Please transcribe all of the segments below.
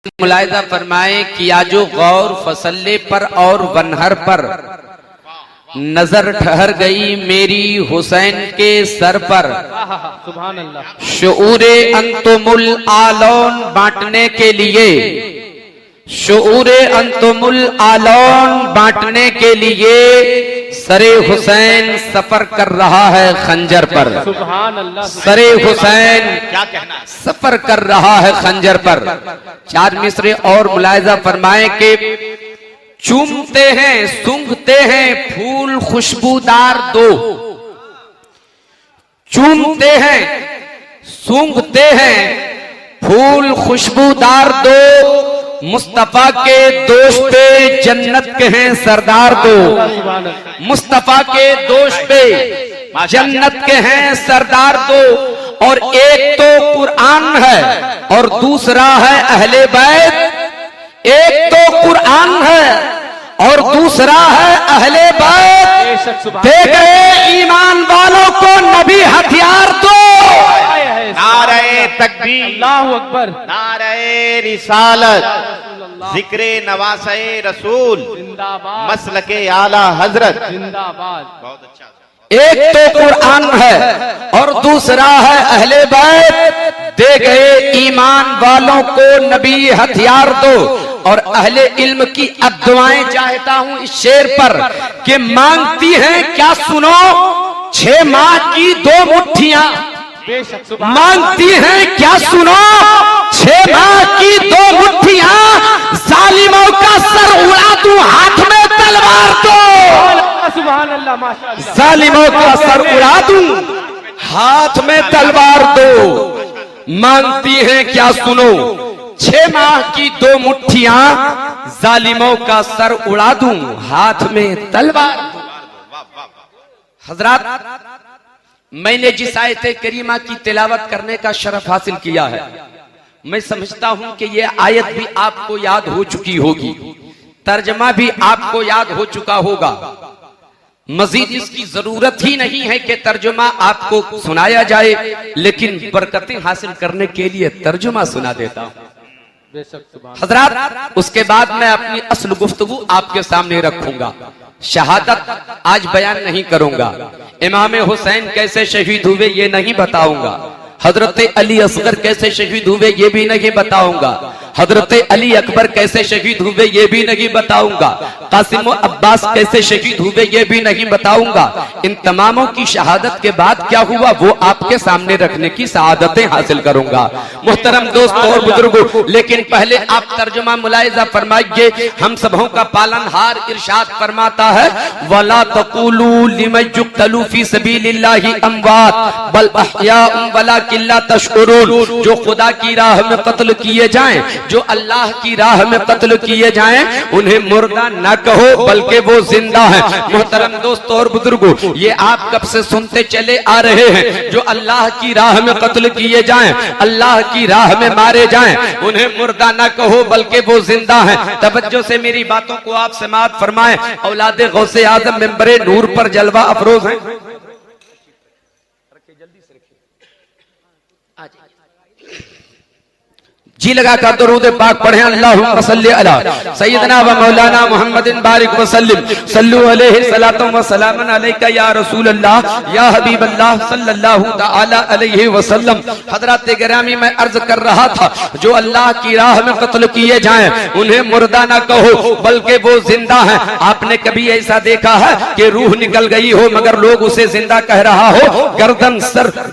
मुलाहिजा फरमाए किया जो गौर फसले पर और वनहर पर नजर ठहर गई मेरी हुसैन के सर पर। सुभान अल्लाह। शऊरे अंतुमुल आलौन बांटने के लिए, शऊरे अंतुमुल आलौन बांटने के लिए सरे हुसैन सफर कर रहा है खंजर पर। सुभान अल्लाह। सरे हुसैन क्या कहना है? सफर कर रहा है खंजर पर। चार मिसरे और मुलाहिजा फरमाए कि चूमते हैं सूंघते हैं फूल खुशबूदार दो, चूमते हैं सूंघते हैं फूल खुशबूदार दो, मुस्तफा के दोष पे जन्नत के हैं सरदार दो, मुस्तफा के दोष पे जन्नत के हैं सरदार दो। और एक तो कुरान है और दूसरा है अहले बैत, एक तो कुरान है और दूसरा है अहले बैत। दे गए ईमान वालों को नबी हथियार दो। नारे तकबीर, अल्लाहु अकबर, नारे रिसालत, जिक्रे नवासे रसूल, जिंदाबाद, मसलके आला हजरत, जिंदाबाद। बहुत अच्छा। एक तो कुरान है और दूसरा है अहले बैत। दे गए ईमान वालों को नबी हथियार दो। और अहले इल्म की अब दुआएं चाहता हूं इस शेर पर कि मांगती हैं क्या सुनो 6 माह की 2 मुट्ठियां, बेशक मांगती हैं क्या सुनो 6 माह की 2 मुट्ठियां, जालिमों का सर उड़ा दूं हाथ में तलवार दो। सुभान अल्लाह, माशाअल्लाह। जालिमों का सर उड़ा दूं हाथ में तलवार दो। मांगती हैं क्या सुनो 6 माह की 2 मुट्ठियां, जालिमों का सर उड़ा दूं हाथ में तलवार। हजरात, मैंने जिस आयत करीमा की तिलावत करने का शरफ हासिल किया है, मैं समझता हूं कि यह आयत भी आपको याद हो चुकी होगी, तर्जमा भी आपको याद हो चुका होगा। मजीद इसकी जरूरत ही नहीं है कि तर्जुमा आपको सुनाया जाए, लेकिन बरकतें हासिल करने के लिए तर्जुमा सुना देता हूं। हजरात, उसके बाद मैं अपनी असल गुफ्तगू आपके सामने रखूंगा। शहादत आज बयान नहीं करूंगा, इमाम हुसैन कैसे शहीद हुए ये नहीं बताऊंगा, हजरत अली असगर कैसे शहीद हुए ये भी नहीं बताऊंगा, हजरत अली अकबर कैसे शहीद हुए ये भी नहीं बताऊंगा, कासिम अब्बास कैसे शहीद हुए ये भी नहीं बताऊंगा। इन तमामों की शहादत के बाद क्या हुआ वो आपके सामने रखने की सआदतें हासिल करूंगा। मुहतरम दोस्तों और बुजुर्गों, लेकिन पहले आप तर्जुमा मुलाहिजा फरमाइए। हम सबों का पालनहार इरशाद फरमाता है, वला तक़ूलू लिमन युक़्तलू फी सबीलिल्लाहि अमवात बल अहयाउन वलाकिन ला तशउरून। जो खुदा की राह में कत्ल किए जाएं, जो अल्लाह की राह में कत्ल किए जाएं, उन्हें मुर्दा न कहो बल्कि वो जिंदा है। मोहतरम दोस्तों और बुजुर्गों, ये आप कब से सुनते चले आ रहे हैं, जो अल्लाह की राह में कत्ल किए जाएं, अल्लाह की राह में मारे जाएं, उन्हें मुर्दा न कहो बल्कि वो जिंदा है। तवज्जो से मेरी बातों को आप समाअत फरमाएं। औलादे गौसे आजम मिंबरे नूर पर जलवा अफरोज हैं। जी लगा कर दरूद पाक पढ़े, अल्लाहुम्मा सल्ली अला सय्यदना व मौलाना मुहम्मदिन बारिक व सल्लिम सल्लु अलैहि सलातु व सलामन अलैका या रसूल अल्लाह या हबीब अल्लाह सल्लल्लाहु तआला अलैहि वसल्लम। हजरत गिरामी, मैं अर्ज कर रहा था, जो अल्लाह की राह में कत्ल किए जाएं, उन्हें मुर्दा ना कहो बल्कि वो जिंदा है। आपने कभी ऐसा देखा है कि रूह निकल गई हो मगर लोग उसे जिंदा कह रहा हो,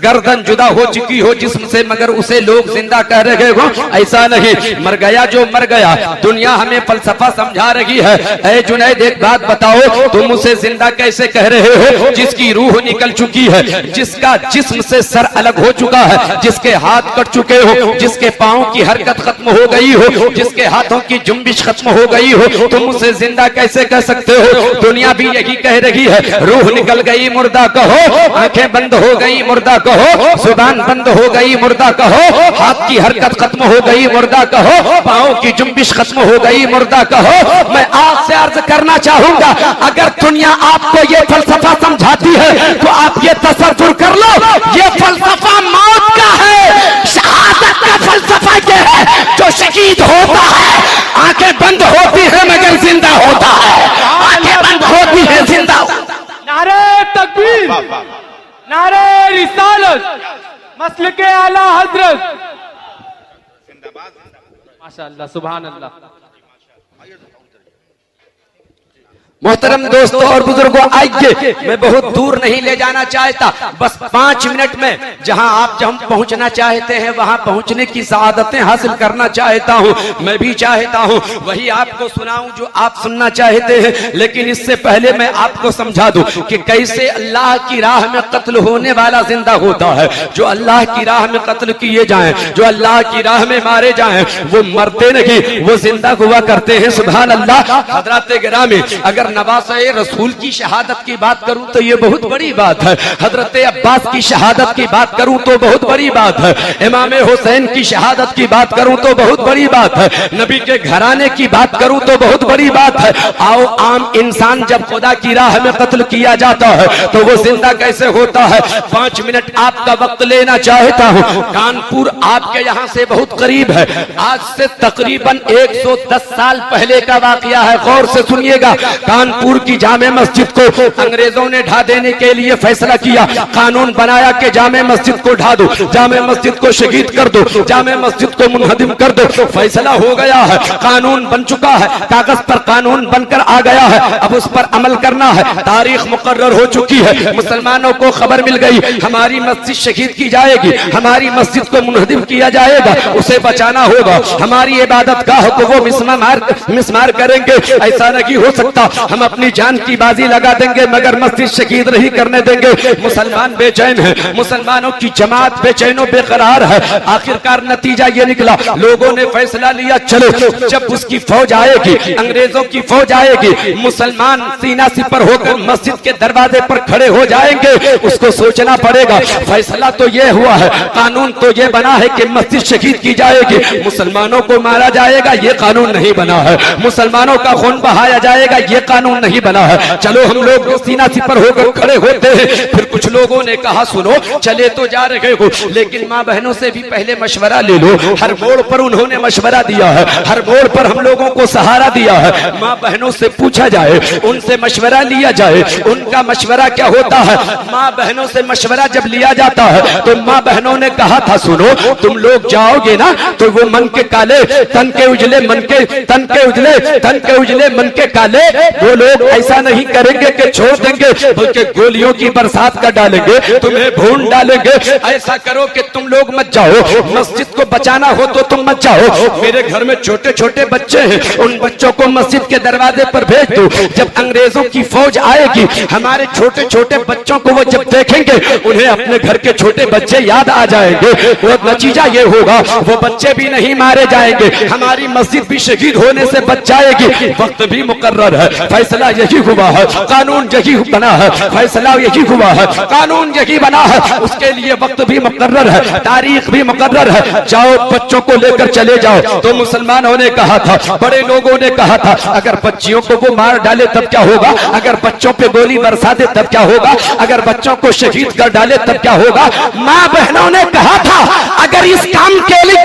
गर्दन जुदा हो चुकी हो जिस्म से मगर उसे लोग जिंदा कह रहे हो? ऐसा नहीं, मर गया जो मर गया। दुनिया हमें फलसफा समझा रही है। ऐ जुनैद, एक बात बताओ, तुम उसे जिंदा कैसे कह रहे हो जिसकी रूह निकल चुकी है, जिसका जिस्म से सर अलग हो चुका है, जिसके हाथ कट चुके हो, जिसके पांव की हरकत खत्म हो गई हो, जिसके हाथों की जुम्बिश खत्म हो गई हो, तुम उसे जिंदा कैसे कह सकते हो? दुनिया भी यही कह रही है, रूह निकल गई मुर्दा कहो, आंखें बंद हो गई मुर्दा कहो, जुबान बंद हो गई मुर्दा कहो, हाथ की हरकत खत्म हो गई मुर्दा कहो, पांव की जुम्बिश खत्म हो गई मुर्दा कहो। मैं आपसे अर्ज करना चाहूंगा, अगर दुनिया आपको ये फलसफा समझाती है तो आप ये तसव्वुर कर लो, ये फलसफा मौत का है। शहादत का फलसफा ये है, जो शहीद होता हजरत मसल के आला हजरत माशाअल्लाह सुभान अल्लाह। मोहतरम दोस्तों और बुजुर्गों, आइए, मैं बहुत दूर नहीं ले जाना चाहता, बस 5 मिनट में जहां आप जहां पहुंचना चाहते हैं वहां पहुंचने की सआदतें हासिल करना चाहता हूं। मैं भी चाहता हूं वही आपको सुनाऊं जो आप सुनना चाहते हैं, लेकिन इससे पहले मैं आपको समझा दूं कि कैसे अल्लाह की राह में कत्ल होने वाला जिंदा होता है। जो अल्लाह की राह में कत्ल किए जाएं, जो अल्लाह की राह में मारे जाएं, वो मरते नहीं, वो जिंदा हुआ करते हैं। सुभान अल्लाह। हजरत गिरामी, अगर नवासे रसूल की शहादत की बात करूं तो ये बहुत बड़ी बात है। हजरत अब्बास की शहादत की बात करूं तो बहुत बड़ी बात है। इमाम हुसैन की शहादत की बात करूं तो बहुत बड़ी बात है। नबी के घराने की बात करूं तो बहुत बड़ी बात है। आओ, आम इंसान जब खुदा की राह में कत्ल किया जाता है तो वो जिंदा कैसे होता है? 5 मिनट आपका वक्त लेना चाहता हूं। कानपुर आपके यहाँ से बहुत करीब है। आज से तकरीबन 110 साल पहले का वाकया है। गौर से सुनिएगा। कानपुर की जामे मस्जिद को अंग्रेजों ने ढा देने के लिए फैसला किया, कानून बनाया कि जामे मस्जिद को ढा दो, जामे मस्जिद को शहीद कर दो, जामे मस्जिद को मुनहदिम कर दो। फैसला हो गया है, कानून बन चुका है, कागज पर कानून बनकर आ गया है, अब उस पर अमल करना है। तारीख मुकर्रर हो चुकी है। मुसलमानों को खबर मिल गई हमारी मस्जिद शहीद की जाएगी, हमारी मस्जिद को मुनहदिम किया जाएगा, उसे बचाना होगा। हमारी इबादत गाह को वो मिसमार करेंगे, ऐसा नहीं हो सकता। हम अपनी जान की बाजी लगा देंगे मगर मस्जिद शहीद नहीं करने देंगे। मुसलमान बेचैन है, मुसलमानों की जमात बेचैनो बेकरार है। आखिरकार नतीजा ये निकला, लोगों ने फैसला लिया, चलो जब उसकी फौज आएगी, अंग्रेजों की फौज आएगी, मुसलमान सीना सिपर होकर मस्जिद के दरवाजे पर खड़े हो जाएंगे। उसको सोचना पड़ेगा। फैसला तो ये हुआ है, कानून तो ये बना है कि मस्जिद शहीद की जाएगी, मुसलमानों को मारा जाएगा, ये कानून नहीं बना है। मुसलमानों का खून बहाया जाएगा, ये कानून नहीं बना है। चलो हम लोग सीना सिपर होकर खड़े होते हैं। फिर कुछ लोगों ने कहा, सुनो चले तो जा रहे हो लेकिन माँ बहनों से भी पहले मशवरा ले लो। हर मोड़ पर उन्होंने मशवरा दिया है, हर मोड़ पर हम लोगों को सहारा दिया है। माँ बहनों से पूछा जाए, उनसे मशवरा लिया जाए, उनका मशवरा क्या होता है। माँ बहनों से मशवरा जब लिया जाता है तो माँ बहनों ने कहा था, सुनो तुम लोग जाओगे ना तो वो मन के काले तन के उजले, मन के तन के उजले, तन के उजले मन के काले, वो लोग ऐसा नहीं करेंगे कि छोड़ देंगे, बल्कि गोलियों की बरसात कर डालेंगे, तुम्हें भून डालेंगे। ऐसा करो कि तुम लोग मत जाओ, मस्जिद को बचाना हो तो तुम मत जाओ। मेरे घर में छोटे छोटे बच्चे हैं, उन बच्चों को मस्जिद के दरवाजे पर भेज दो। जब अंग्रेजों की फौज आएगी, हमारे छोटे छोटे बच्चों को वो जब देखेंगे, उन्हें अपने घर के छोटे बच्चे याद आ जाएंगे। वो नतीजा ये होगा, वो बच्चे भी नहीं मारे जाएंगे, हमारी मस्जिद भी शहीद होने से बच जाएगी। वक्त भी मुकर्रर है, फैसला यही हुआ है, कानून यही बना है, फैसला यही हुआ है, कानून यही बना है। उसके लिए वक्त भी मुकर्रर है, तारीख भी मुकर्रर है। जाओ बच्चों को लेकर चले जाओ। तो मुसलमानों ने कहा था, बड़े लोगों ने कहा था, अगर बच्चियों को वो मार डाले तब क्या होगा, अगर बच्चों पे गोली बरसा दे तब क्या होगा, अगर बच्चों को शहीद कर डाले तब क्या होगा। माँ बहनों ने कहा था, अगर इस काम के लिए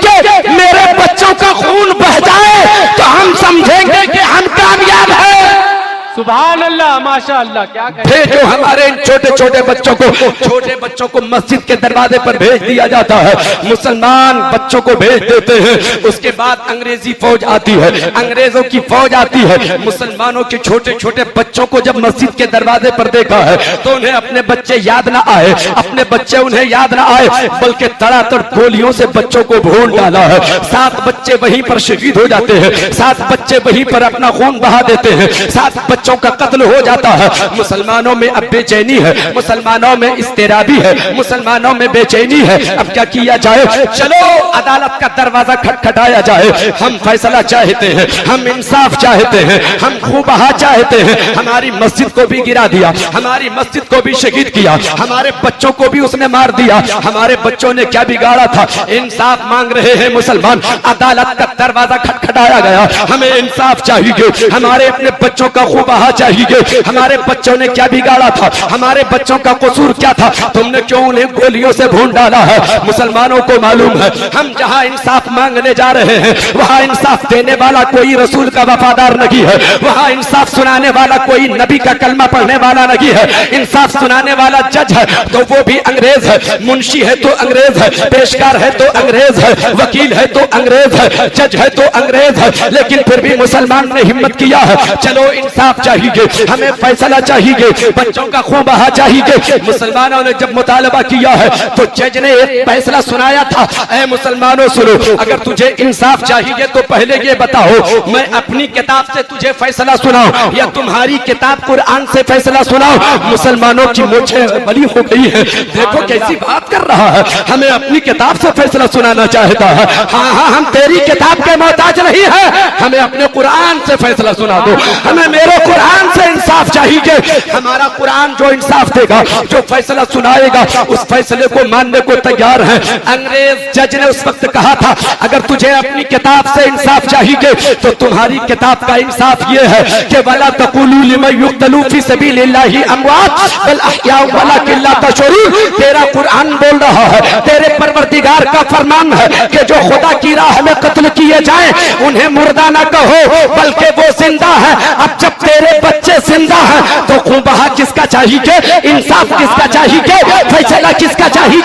मेरे बच्चों का खून बह जाए तो हम समझेंगे कि हम कामयाब हैं। सुभान अल्लाह माशाअल्लाह। क्या भेजो हमारे इन छोटे छोटे बच्चों को मस्जिद के दरवाजे पर भेज दिया जाता है। मुसलमान बच्चों को भेज देते हैं। उसके बाद अंग्रेजी फौज आती है, अंग्रेजों की फौज आती है। मुसलमानों के छोटे छोटे बच्चों को जब मस्जिद के दरवाजे पर देखा है तो उन्हें अपने बच्चे याद ना आए, अपने बच्चे उन्हें याद ना आए, बल्कि तड़ातड़ गोलियों से बच्चों को भून डाला है। 7 बच्चे वहीं पर शहीद हो जाते हैं, 7 बच्चे वहीं पर अपना खून बहा देते हैं, 7 बच्चों का कत्ल हो जाता है। मुसलमानों में अब बेचैनी है, मुसलमानों में इस्तेराबी है, मुसलमानों में बेचैनी है। अब क्या किया जाए, चलो अदालत का दरवाजा खटखटाया जाए। हम फैसला चाहते हैं, हम इंसाफ चाहते हैं, हम खूबहा चाहते हैं। हमारी मस्जिद को भी गिरा दिया, हमारी मस्जिद को भी शहीद किया, हमारे बच्चों को भी उसने मार दिया। हमारे बच्चों ने क्या बिगाड़ा था, इंसाफ मांग रहे हैं मुसलमान। अदालत का दरवाजा खटखटाया गया, हमें इंसाफ चाहिए, हमारे अपने बच्चों का खूबहा बहा चाहिए। हमारे बच्चों ने क्या बिगाड़ा था, हमारे बच्चों का कसूर क्या था, तुमने क्यों उन्हें गोलियों से भून डाला है। मुसलमानों को मालूम है हम जहां इंसाफ मांगने जा रहे हैं वहां इंसाफ देने वाला कोई रसूल का वफादार नहीं है, वहां इंसाफ सुनाने वाला कोई नबी का कलमा पढ़ने वाला नहीं है। इंसाफ सुनाने वाला जज है तो वो भी अंग्रेज है, मुंशी है तो अंग्रेज है, पेशकार है तो अंग्रेज है, वकील है तो अंग्रेज है, जज है तो अंग्रेज है। लेकिन फिर भी मुसलमान ने हिम्मत किया है, चलो इंसाफ चाहिए, हमें फैसला चाहिए, बच्चों का खून बहा चाहिए। मुसलमानों ने जब मुतालबा किया है तो जज ने एक फैसला सुनाया था, ऐ मुसलमानों सुनो, अगर तुझे इंसाफ चाहिए तो पहले ये बताओ मैं अपनी किताब से तुझे फैसला सुनाऊं या तुम्हारी किताब कुरान से फैसला सुनाऊं। मुसलमानों की मूंछें बड़ी हो गई है, देखो कैसी बात कर रहा है, हमें अपनी किताब से फैसला सुनाना चाहता है। हाँ हाँ हम तेरी किताब के मोहताज नहीं है, हमें अपने कुरान से फैसला सुना दो, हमें मेरे कुरान से इंसाफ चाहिए। हमारा कुरान जो इंसाफ देगा, जो फैसला सुनाएगा, उस फैसले को मानने को तैयार है। अंग्रेज जज ने उस वक्त कहा था अगर तुझे अपनी किताब से इंसाफ चाहिए तो तुम्हारी किताब का इंसाफ ये है कि वला तकुलू लिमन युक्तलू फी सबीलिल्लाहि अमवात बल अहया वलाकिन ला तशऊरून। तेरा कुरान बोल रहा है, तेरे परवरदिगार का फरमान है कि जो खुदा की राह में कत्ल किए जाएं उन्हें मुर्दा न कहो बल्कि वो जिंदा है। अब जब तेरे बच्चे जिंदा हैं तो खून बहा किसका चाहिए, इंसाफ किसका चाहिए, फैसला किसका चाहिए?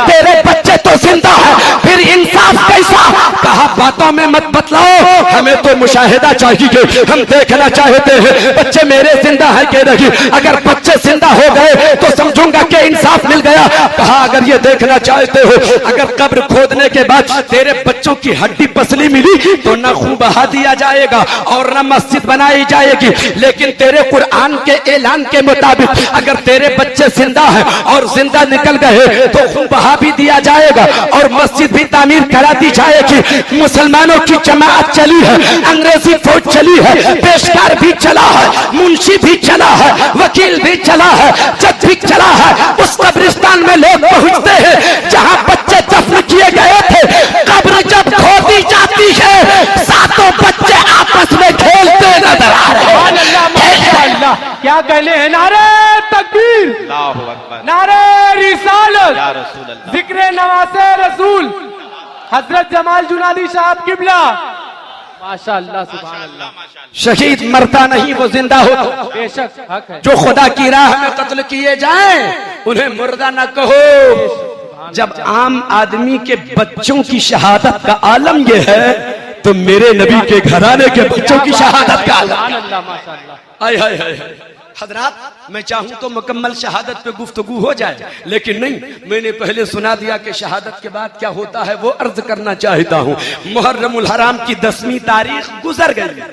तेरे बच्चे तो जिंदा है, फिर इंसाफ कैसा? कहा बातों में मत बतलाओ, हमें तो मुशाहिदा चाहिए, हम देखना चाहते हैं बच्चे मेरे जिंदा है कि नहीं। अगर बच्चे जिंदा हो गए तो समझूंगा कि इंसाफ मिल गया। कहा अगर ये देखना चाहते हो, अगर कब्र खोदने के बाद तेरे बच्चों की हड्डी पसली मिली तो न खून बहा दिया जाएगा और न मस्जिद बनाई जाएगी, लेकिन तेरे कुरान के ऐलान के मुताबिक अगर तेरे बच्चे जिंदा हैं और जिंदा निकल गए तो खून बहा भी दिया जाएगा और मस्जिद भी तामीर करा दी जाएगी। मुसलमानों की जमात चली है, अंग्रेजी फौज चली है, पेशकार भी चला है, मुंशी भी चला है, वकील भी चला है, जज भी चला है। उस कब्रिस्तान में लोग पहुंचते हैं जहां बच्चे दफन किए गए थे। कब्र जब खोदी जाती है सातों बच्चे आपस में खेलते नजर आ रहे हैं। क्या कहने हैं? नारे तकबीर, अल्लाहु अकबर, नारे रिसालत, या रसूल अल्लाह, जिक्रे नवासे रसूल हजरत जमाल जुनादी साहब किबला। माशाअल्लाह, सुभान अल्लाह। शहीद मरता नहीं वो जिंदा होता। बेशक हक है। जो खुदा की राह में कत्ल किए जाएं उन्हें मुर्दा न कहो। जब आम आदमी के बच्चों की शहादत का आलम यह है तो मेरे नबी के घराने के बच्चों की शहादत का आलम। सुभान अल्लाह, माशाअल्लाह। हाय हाय हाय हजरात, मैं चाहूं तो मुकम्मल शहादत पे गुफ्तगू हो जाए, लेकिन नहीं, मैंने पहले सुना दिया कि शहादत के बाद क्या होता है वो अर्ज करना चाहता हूं। मुहर्रमुल हराम की 10वीं तारीख गुजर गई,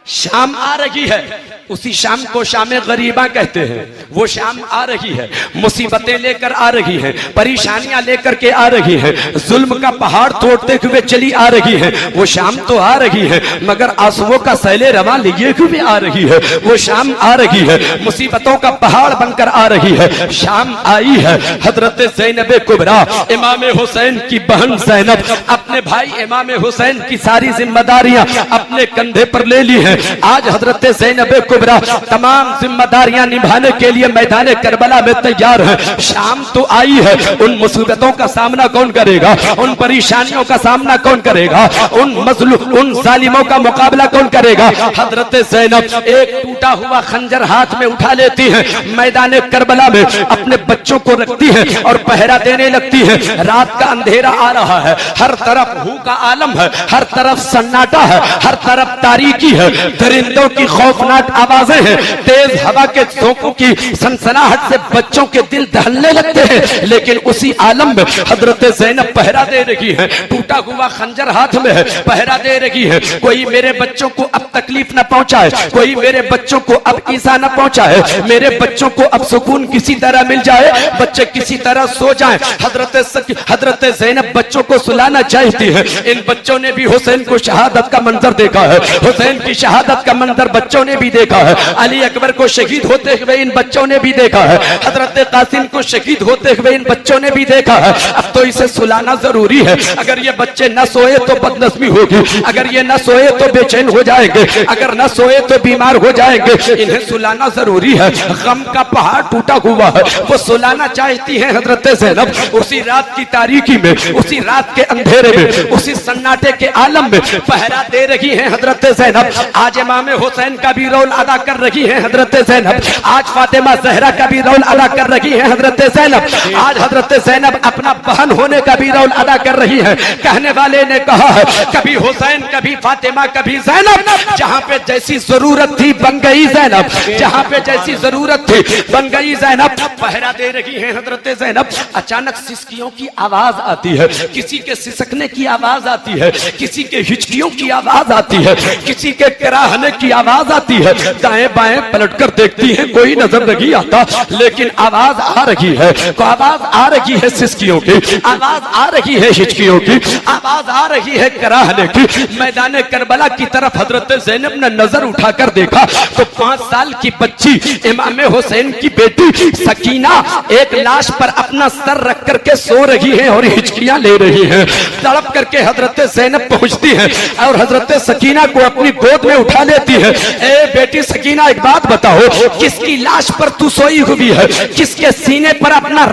शाम आ रही है। उसी शाम को शाम गरीबा कहते हैं। वो शाम आ रही है, मुसीबतें लेकर आ रही है, परेशानियां लेकर के आ रही है, जुल्म का पहाड़ तोड़ते हुए चली आ रही है। वो शाम तो आ रही है मगर आंसुओं का सैले रवा लिए हुए आ रही है। वो शाम आ रही है, मुसीबतों का पहाड़ बनकर आ रही है। शाम आई है। हजरत ज़ैनब कुबरा इमाम हुसैन की बहन ज़ैनब अपने भाई इमाम हुसैन की सारी जिम्मेदारियां अपने कंधे पर ले ली है। आज हजरत ज़ैनब कुबरा तमाम जिम्मेदारियां निभाने के लिए मैदान करबला में तैयार है। शाम तो आई है, उन मुसीबतों का सामना कौन करेगा, उन परेशानियों का सामना कौन करेगा, उन जालिमों का मुकाबला कौन करेगा? हजरत ज़ैनब एक टूटा हुआ खंजर हाथ में उठा लेती है, मैदान करबला में अपने बच्चों को रखती है और पहरा देने लगती है। रात का अंधेरा आ रहा है, हर तरफ हू का आलम है, हर तरफ सन्नाटा है, हर तरफ तारीकी है, दरिंदों की खौफनाक आवाजें हैं, तेज हवा के झोंकों की सनसनाहट से बच्चों के दिल दहलने लगते हैं। लेकिन उसी आलम में हजरत ज़ैनब पहरा दे रही है, टूटा हुआ खंजर हाथ में है, पहरा दे रही है। कोई मेरे बच्चों को अब तकलीफ न पहुंचाए, कोई मेरे बच्चों को अब ईसा न पहुंचाए, मेरे बच्चों को अब सुकून किसी तरह मिल जाए, बच्चे किसी तरह सो जाएं। हजरत ज़ैनब बच्चों को सुलाना चाहती है। इन बच्चों ने भी हुसैन को शहादत का मंजर देखा है, हुसैन की शहादत शहादत का मंजर बच्चों ने भी देखा है, अली अकबर को शहीद होते हुए इन बच्चों ने भी देखा है, हजरत कासिम को शहीद होते हुए इन बच्चों ने भी देखा है। अब तो इसे सुलाना जरूरी है। अगर ये बच्चे न सोए तो बदनस्मी होगी, अगर ये न सोए तो बेचैन हो जाएंगे, अगर न सोए तो बीमार हो जाएंगे। इन्हें सुलाना जरूरी है। गम का पहाड़ टूटा हुआ है, वो सुलाना चाहती है हजरत ज़ैनब। उसी रात की तारीकी में, उसी रात के अंधेरे में, उसी सन्नाटे के आलम में पहरा दे रही है हजरत ज़ैनब। आज इमाम हुसैन का भी रोल अदा कर रही है हजरत ज़ैनब, आज फातिमा ज़हरा का भी रोल अदा कर रही है हजरत ज़ैनब, आज हजरत ज़ैनब अपना बहन होने का भी रोल अदा कर रही है। कहने वाले ने कहा है कभी हुसैन, कभी फातिमा, कभी ज़ैनब। जहां पे जैसी जरूरत थी बन गई ज़ैनब, जहां पे जैसी जरूरत थी बन गई ज़ैनब। पहरा दे रही है हजरत ज़ैनब। अचानक सिसकियों की आवाज आती है, किसी के सिसकने की आवाज आती है, किसी के हिचकियों की आवाज आती है, किसी के कराहने की आवाज आती है। दाएं बाएं पलटकर देखती है, कोई नजर नहीं आता, लेकिन आवाज आ रही है। तो आवाज आ रही है सिसकियों की, आवाज आ रही है हिचकियों की, आवाज आ रही है कराहने की। मैदान करबला की तरफ हजरत ज़ैनब ने नजर उठाकर देखा तो 5 साल की बच्ची इमाम हुसैन की बेटी सकीना एक लाश पर अपना सर रख करके सो रही है और हिचकियां ले रही है। तड़प करके हजरत ज़ैनब पहुंचती है और हजरत सकीना को अपनी गोद में उठा लेती है। ए बेटी सकीना, एक बात बताओ, किसकी लाश पर तू सोई हुई है? किसके सीने पर अपना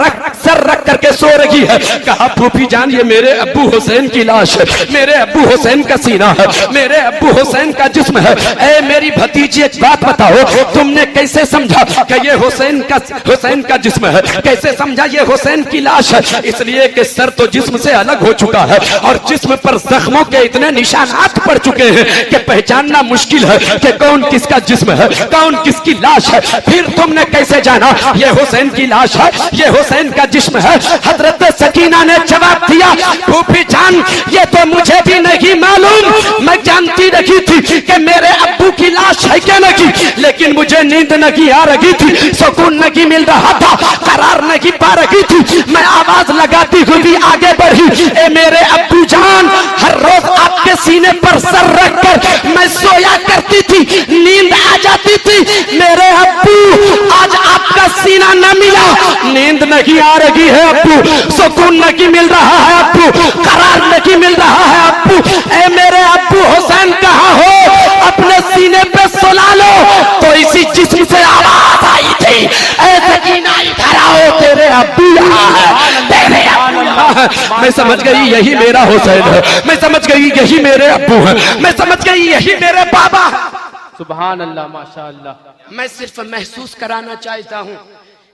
सर रख करके सो रही है? कहा फूफी जान, ये मेरे अब्बू हुसैन की लाश है, मेरे अब्बू हुसैन का सीना है, मेरे अब्बू हुसैन का जिस्म है। ए मेरी भतीजी, एक बात बताओ, तुमने कैसे समझा कि ये हुसैन का जिस्म है? कैसे समझा ये हुसैन की लाश है? इसलिए कि सर तो जिस्म से अलग हो चुका है और जिस्म पर जख्मों के इतने निशानात पड़ चुके हैं कि पहचानना मुश्किल है कि कौन किसका जिस्म है, कौन किसकी लाश है। फिर तुमने कैसे जाना ये हुसैन की लाश है, ये हुसैन का जिस्म है? हजरत सकीना ने जवाब दिया, फूफी जान, ये तो मुझे भी नहीं मालूम। मैं जानती रही थी कि मेरे अब्बू की लाश है क्या नहीं, लेकिन मुझे नींद नहीं आ रही थी, सुकून नहीं मिल रहा था, करार नहीं पा रही थी। मैं आवाज लगाती हुई आगे बढ़ी, ए मेरे अब्बू जान, हर रोज आपके सीने पर सर रखकर मैं सोया करती थी, नींद आ जाती थी। मेरे अब्बू, आज आपका सीना न मिला, नींद नहीं आ रही है अब्बू, सुकून नहीं मिल रहा है अब्बू, करार नहीं मिल रहा है अब्बू। ए मेरे अब्बू हुसैन कहाँ हो? अपने सीने पे सुला लो। तो इसी जिस्म से आवाज आई थी, ए सकीना इधर आओ, तेरे अब्बू यहाँ है, तेरे अब्बू यहाँ है। मैं समझ गई यही मेरा हुसैन है, मैं समझ गई यही मेरे अब्बू है, मैं समझ गई यही मेरे बाबा है। सुभान अल्लाह, माशाअल्लाह। मैं सिर्फ महसूस कराना चाहता हूँ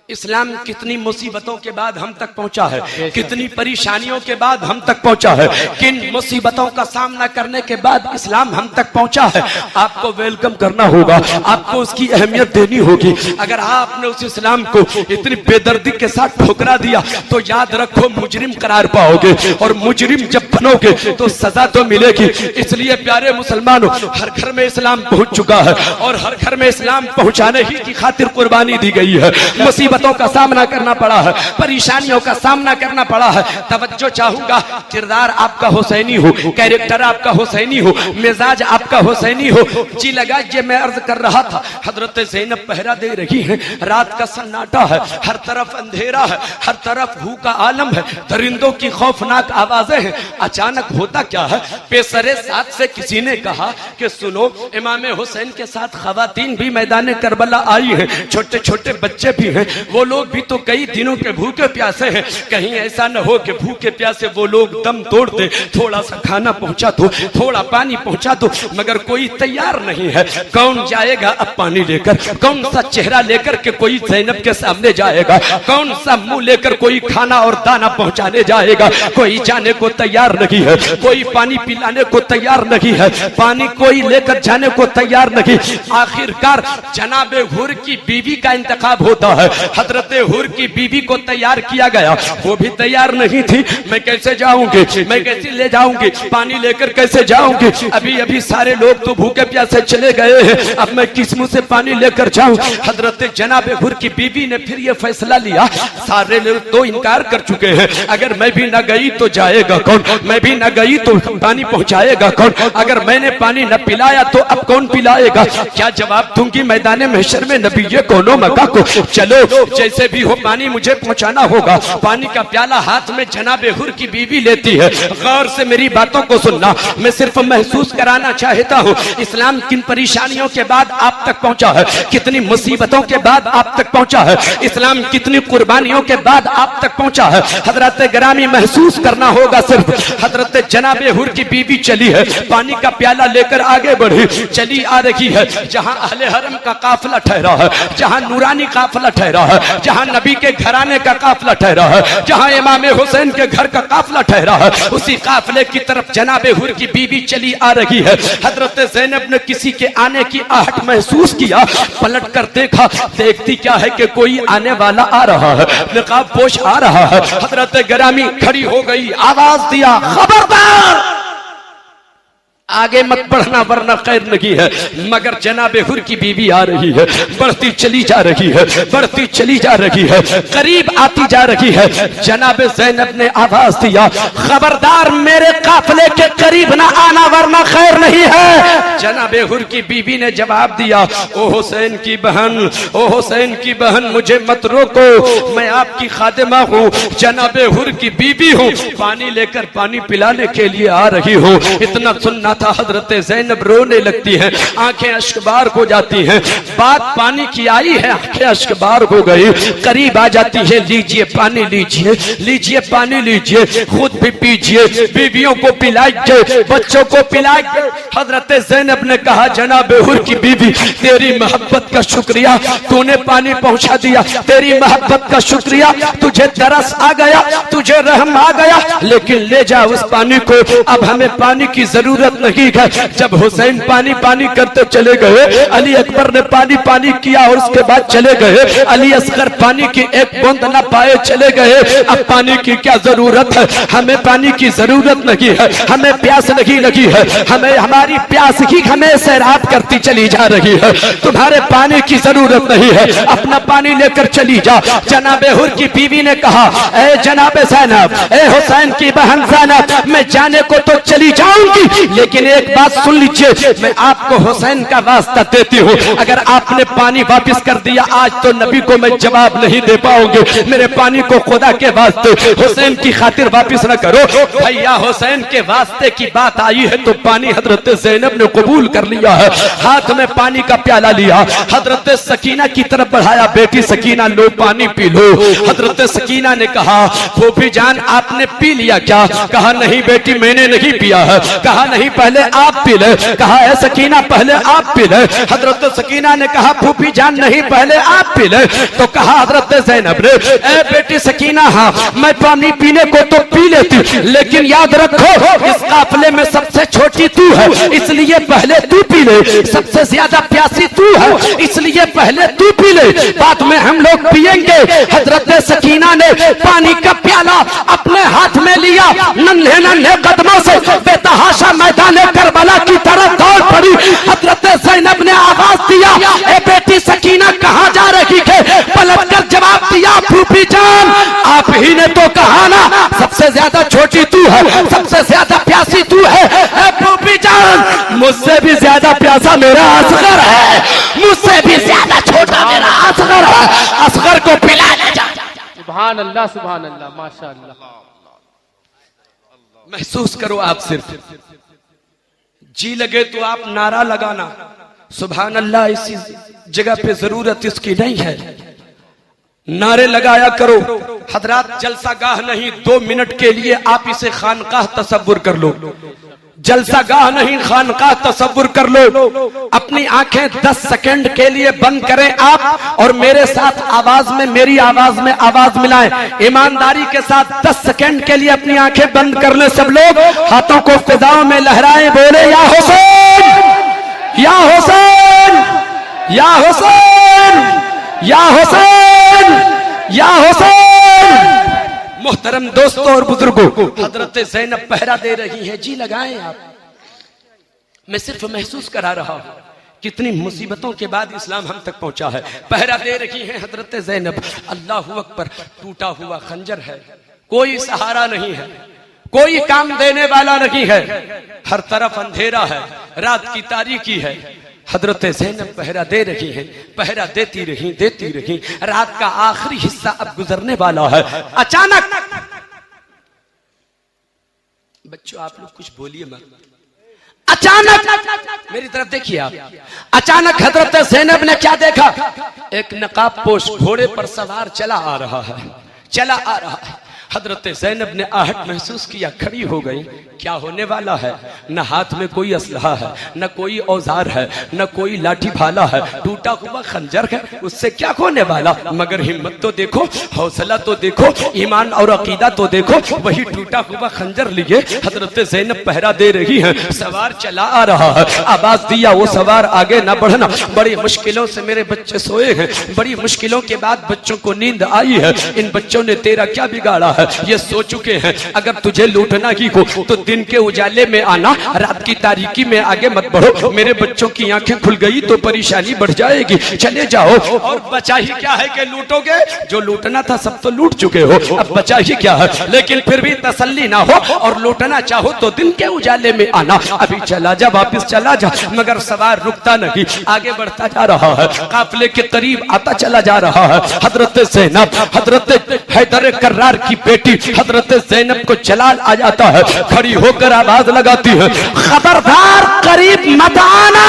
इस्लाम कितनी मुसीबतों के बाद हम तक पहुंचा है, कितनी परेशानियों के बाद हम तक पहुंचा है, किन मुसीबतों का सामना करने के बाद इस्लाम हम तक पहुंचा है। आपको वेलकम करना होगा, आपको उसकी अहमियत देनी होगी। अगर आपने उस इस्लाम को इतनी बेदर्दी के साथ ठुकरा दिया तो याद रखो मुजरिम करार पाओगे, और मुजरिम जब बनोगे तो सजा तो मिलेगी। इसलिए प्यारे मुसलमानों, हर घर में इस्लाम पहुंच चुका है और हर घर में इस्लाम पहुंचाने ही की खातिर कुर्बानी दी गई है। मुसीबत का सामना करना पड़ा है, परेशानियों का सामना करना पड़ा है। तवज्जो चाहूंगा, किरदार आपका हुसैनी हो, कैरेक्टर आपका हुसैनी हो, मिजाज आपका हुसैनी हो। जी लगा ये मैं अर्ज कर रहा था, हजरत ज़ैनब पहरा दे रही है, रात का सन्नाटा है, हर तरफ अंधेरा है, हर तरफ भू का आलम है, दरिंदों की खौफनाक आवाजें हैं। अचानक होता क्या है, पेसरे साथ से किसी ने कहा कि सुनो, इमाम हुसैन के साथ खवातीन भी मैदान करबला आई हैं, छोटे छोटे बच्चे भी हैं, वो लोग भी तो कई दिनों के भूखे प्यासे हैं। कहीं ऐसा न हो कि भूखे प्यासे वो लोग दम तोड़ दे। थोड़ा सा खाना पहुंचा दो, थोड़ा पानी पहुंचा दो, मगर कोई तैयार नहीं है। कौन जाएगा अब पानी लेकर? कौन सा चेहरा लेकर के कोई ज़ैनब के सामने जाएगा? कौन सा मुंह लेकर कोई खाना और दाना पहुंचाने जाएगा? कोई जाने को तैयार नहीं है, कोई पानी पिलाने को तैयार नहीं है, पानी कोई लेकर जाने को तैयार नहीं। आखिरकार जनाबे हुर की बीवी का इंतखाब होता है। हजरत हुर की बीवी को तैयार किया गया, वो भी तैयार नहीं थी। मैं कैसे जाऊंगी, मैं कैसे ले जाऊंगी, पानी लेकर कैसे जाऊंगी, अभी अभी सारे लोग तो भूखे प्यासे चले गए हैं, अब मैं किस मुंह से पानी लेकर जाऊं। हजरत जनाब हुर की बीवी ने फिर ये फैसला लिया, सारे लोग तो इनकार कर चुके हैं, अगर मैं भी न गई तो जाएगा कौन, मैं भी न गई तो पानी पहुंचाएगा कौन, अगर मैंने पानी न पिलाया तो अब कौन पिलाएगा, क्या जवाब दूंगी मैदान महशर में नबी ये कोनो मक्का को। चलो जैसे भी हो पानी मुझे पहुंचाना होगा। पानी का प्याला हाथ में जनाब हुर की बीवी लेती है। गौर से मेरी बातों को सुनना, मैं सिर्फ महसूस कराना चाहता हूँ इस्लाम किन परेशानियों के बाद आप तक पहुंचा है, कितनी मुसीबतों के बाद आप तक पहुंचा है, इस्लाम कितनी कुर्बानियों के बाद आप तक पहुंचा है। हजरत ग्रामी महसूस करना होगा सिर्फ। हजरत जनाब हुर की बीवी चली है, पानी का प्याला लेकर आगे बढ़ी, चली आ रही है। जहां अहले हरम का काफिला ठहरा है, जहां नूरानी काफिला ठहरा है, जहां नबी के घराने का काफिला ठहरा है, जहां इमाम हुसैन के घर का काफिला ठहरा है, उसी काफिले की तरफ जनाब हुर की बीवी चली आ रही है। हजरत ज़ैनब ने किसी के आने की आहट महसूस किया, पलट कर देखा, देखती क्या है कि कोई आने वाला आ रहा है, निकाब पोश आ रहा है। हजरत ग्रामी खड़ी हो गई, आवाज दिया, खबरदार आगे मत बढ़ना वरना खैर नहीं है। मगर जनाब हुर की बीवी आ रही है, बढ़ती चली जा रही है, बढ़ती चली जा रही है, करीब आती जा रही है। जनाब ज़ैनब ने आवाज दिया, खबरदार मेरे काफिले के करीब ना आना वरना खैर नहीं है। जनाब हुर की बीवी ने जवाब दिया, ओ हुसैन की बहन, ओ हुसैन की बहन मुझे मत रोको, मैं आपकी खादिमा हूँ, जनाब हुर की बीवी हूँ, पानी लेकर पानी पिलाने के लिए आ रही हूँ। इतना सुनना था, हजरत ज़ैनब रोने लगती है, आंखें अश्कबार हो जाती हैं। बात पानी की आई है, आंखें अश्कबार हो गई, करीब आ जाती है, लीजिए पानी लीजिए, लीजिए पानी लीजिए, खुद भी पीजिए, बीवियों को पिलाइए, बच्चों को पिलाइए। हजरत ज़ैनब ने कहा, जनाब हुर की बीवी तेरी मोहब्बत का शुक्रिया, तूने पानी पहुंचा दिया, तेरी मोहब्बत का शुक्रिया, तुझे तरस आ गया, तुझे रहम आ गया, लेकिन ले जा उस पानी को, अब हमें पानी की जरूरत नहीं है। जब हुसैन पानी पानी करते चले गए, अली अकबर ने पानी पानी किया और उसके बाद चले गए, अली असगर पानी की एक बूंद न पाए चले गए। अब पानी की क्या जरूरत है, हमें पानी की जरूरत नहीं है, हमें प्यास नहीं लगी है, हमें हमारी प्यास ही हमें सैराब करती चली जा रही है, तुम्हारे पानी की जरूरत नहीं है, अपना पानी लेकर चली जा। जनाब हुर की बीवी ने कहा, ए जनाब ज़ैनब, ए हुसैन की बहन ज़ैनब, मैं जाने को तो चली जाऊंगी, लेकिन एक बात सुन लीजिए, मैं आपको हुसैन का वास्ता देती हूँ, अगर आपने पानी वापस कर दिया आज तो नबी को मैं जवाब नहीं दे पाऊंगी, मेरे पानी को खुदा के वास्ते हुसैन की खातिर वापस न करो। भैया हुसैन के वास्ते की बात आई है तो पानी हजरत ज़ैनब ने कबूल कर लिया है, हाथ में पानी का प्याला लिया, हजरत सकीना की तरफ बढ़ाया, बेटी सकीना लो पानी पी लो। हजरत सकीना ने कहा, फूफी जान आपने पी लिया क्या? कहा नहीं बेटी मैंने नहीं पिया है। कहा नहीं पहले आप पी ले। कहा है सकीना पहले आप पी ले। हजरत सकीना ने कहा फूफी जान नहीं पहले आप पी ले। तो कहा हजरत ज़ैनब ने, ए बेटी सकीना हाँ मैं पानी पीने को तो पी लेती, लेकिन याद रखो इस काफिले में सबसे छोटी तू है, इसलिए पहले तू पी ले, सबसे ज्यादा प्यासी तू है, इसलिए पहले तू पी ले, बाद में हम लोग पिएंगे। हजरत सकीना ने पानी का प्याला अपने हाथ में लिया, नन्हे नन्हे कदमों से बेतहाशा मैदान करबला की तरफ दौड़ पड़ी। हजरत ज़ैनब ने आवाज दिया, ए बेटी सकीना कहाँ जा रही है? पलट कर जवाब दिया, फूफी जान आप ही ने तो कहा ना सबसे ज्यादा छोटी तू है, सबसे ज्यादा प्यासी तू है। ए फूफी जान मुझसे भी ज्यादा प्यासा मेरा असगर है, मुझसे भी ज्यादा छोटा मेरा असगर है, असगर को पिला ले जा। सुभान अल्लाह सुभान अल्लाह माशाअल्लाह। महसूस करो आप, सिर्फ जी लगे तो आप नारा लगाना सुभान अल्लाह, इसी जगह पे जरूरत इसकी नहीं है, नारे लगाया करो। हजरात जलसागाह नहीं, 2 मिनट के लिए आप इसे खानकाह तसव्वुर कर लो, जलसागाह नहीं खानकाह तसव्वुर कर लो। अपनी आंखें 10 सेकंड के लिए बंद करें आप और मेरे साथ आवाज में, मेरी आवाज में आवाज मिलाएं। ईमानदारी के साथ 10 सेकंड के लिए अपनी आंखें बंद कर ले सब लोग, हाथों को फिजाओं में लहराएं, बोले या हुसैन या हुसैन या हुसैन या हुसैन। या हुसैन। मोहतरम दोस्तों और बुजुर्गों, हजरत ज़ैनब पहरा दे रही हैं। जी लगाएं आप, मैं सिर्फ महसूस करा रहा हूं कितनी मुसीबतों के बाद इस्लाम हम तक पहुंचा है। पहरा दे रही हैं हजरत ज़ैनब। अल्लाहु अकबर। टूटा हुआ खंजर है, कोई सहारा नहीं है, कोई काम देने वाला नहीं है, हर तरफ अंधेरा है, रात की तारीकी है। हजरत ज़ैनब पहरा दे रही हैं, पहरा देती रही। रात का आखिरी हिस्सा अब गुजरने वाला है। अचानक, बच्चों आप लोग कुछ बोलिए मत, अचानक मेरी तरफ देखिए आप। अचानक हजरत ज़ैनब ने क्या देखा? एक नकाब पोश घोड़े पर सवार चला आ रहा है। हजरत ज़ैनब ने आहट महसूस किया, खड़ी हो गई। क्या होने वाला है? न हाथ में कोई असलहा है, न कोई औजार है, न कोई लाठी भाला है, टूटा हुआ खंजर है, उससे क्या होने वाला? मगर हिम्मत तो देखो, हौसला तो देखो, ईमान और अकीदा तो देखो। वही टूटा हुआ खंजर लिए हजरत ज़ैनब पहरा दे रही है। सवार चला आ रहा है, आवाज दिया, वो सवार आगे न बढ़ना, बड़ी मुश्किलों से मेरे बच्चे सोए हैं, बड़ी मुश्किलों के बाद बच्चों को नींद आई है। इन बच्चों ने तेरा क्या बिगाड़ा है? ये सो चुके हैं, अगर तुझे लूटना ही हो तो दिन के उजाले में आना, रात की तारीकी में आगे मत बढ़ो। मेरे बच्चों की आंखें खुल गई तो परेशानी बढ़ जाएगी, चले जाओ। और बचा ही क्या है कि लूटोगे? जो लूटना था सब तो लूट चुके हो, अब बचा ही क्या है? लेकिन फिर भी तसल्ली ना हो और लूटना चाहो तो दिन के उजाले में आना। अभी चला जा, वापिस चला जा। मगर सवार रुकता नहीं, आगे बढ़ता जा रहा है, काफिले के करीब आता चला जा रहा है। हजरत ज़ैनब, हजरत हैदर कर्रार की बेटी हजरत ज़ैनब को जलाल आ जाता है। खड़ी होकर आवाज लगाती है, खबरदार करीब मत आना।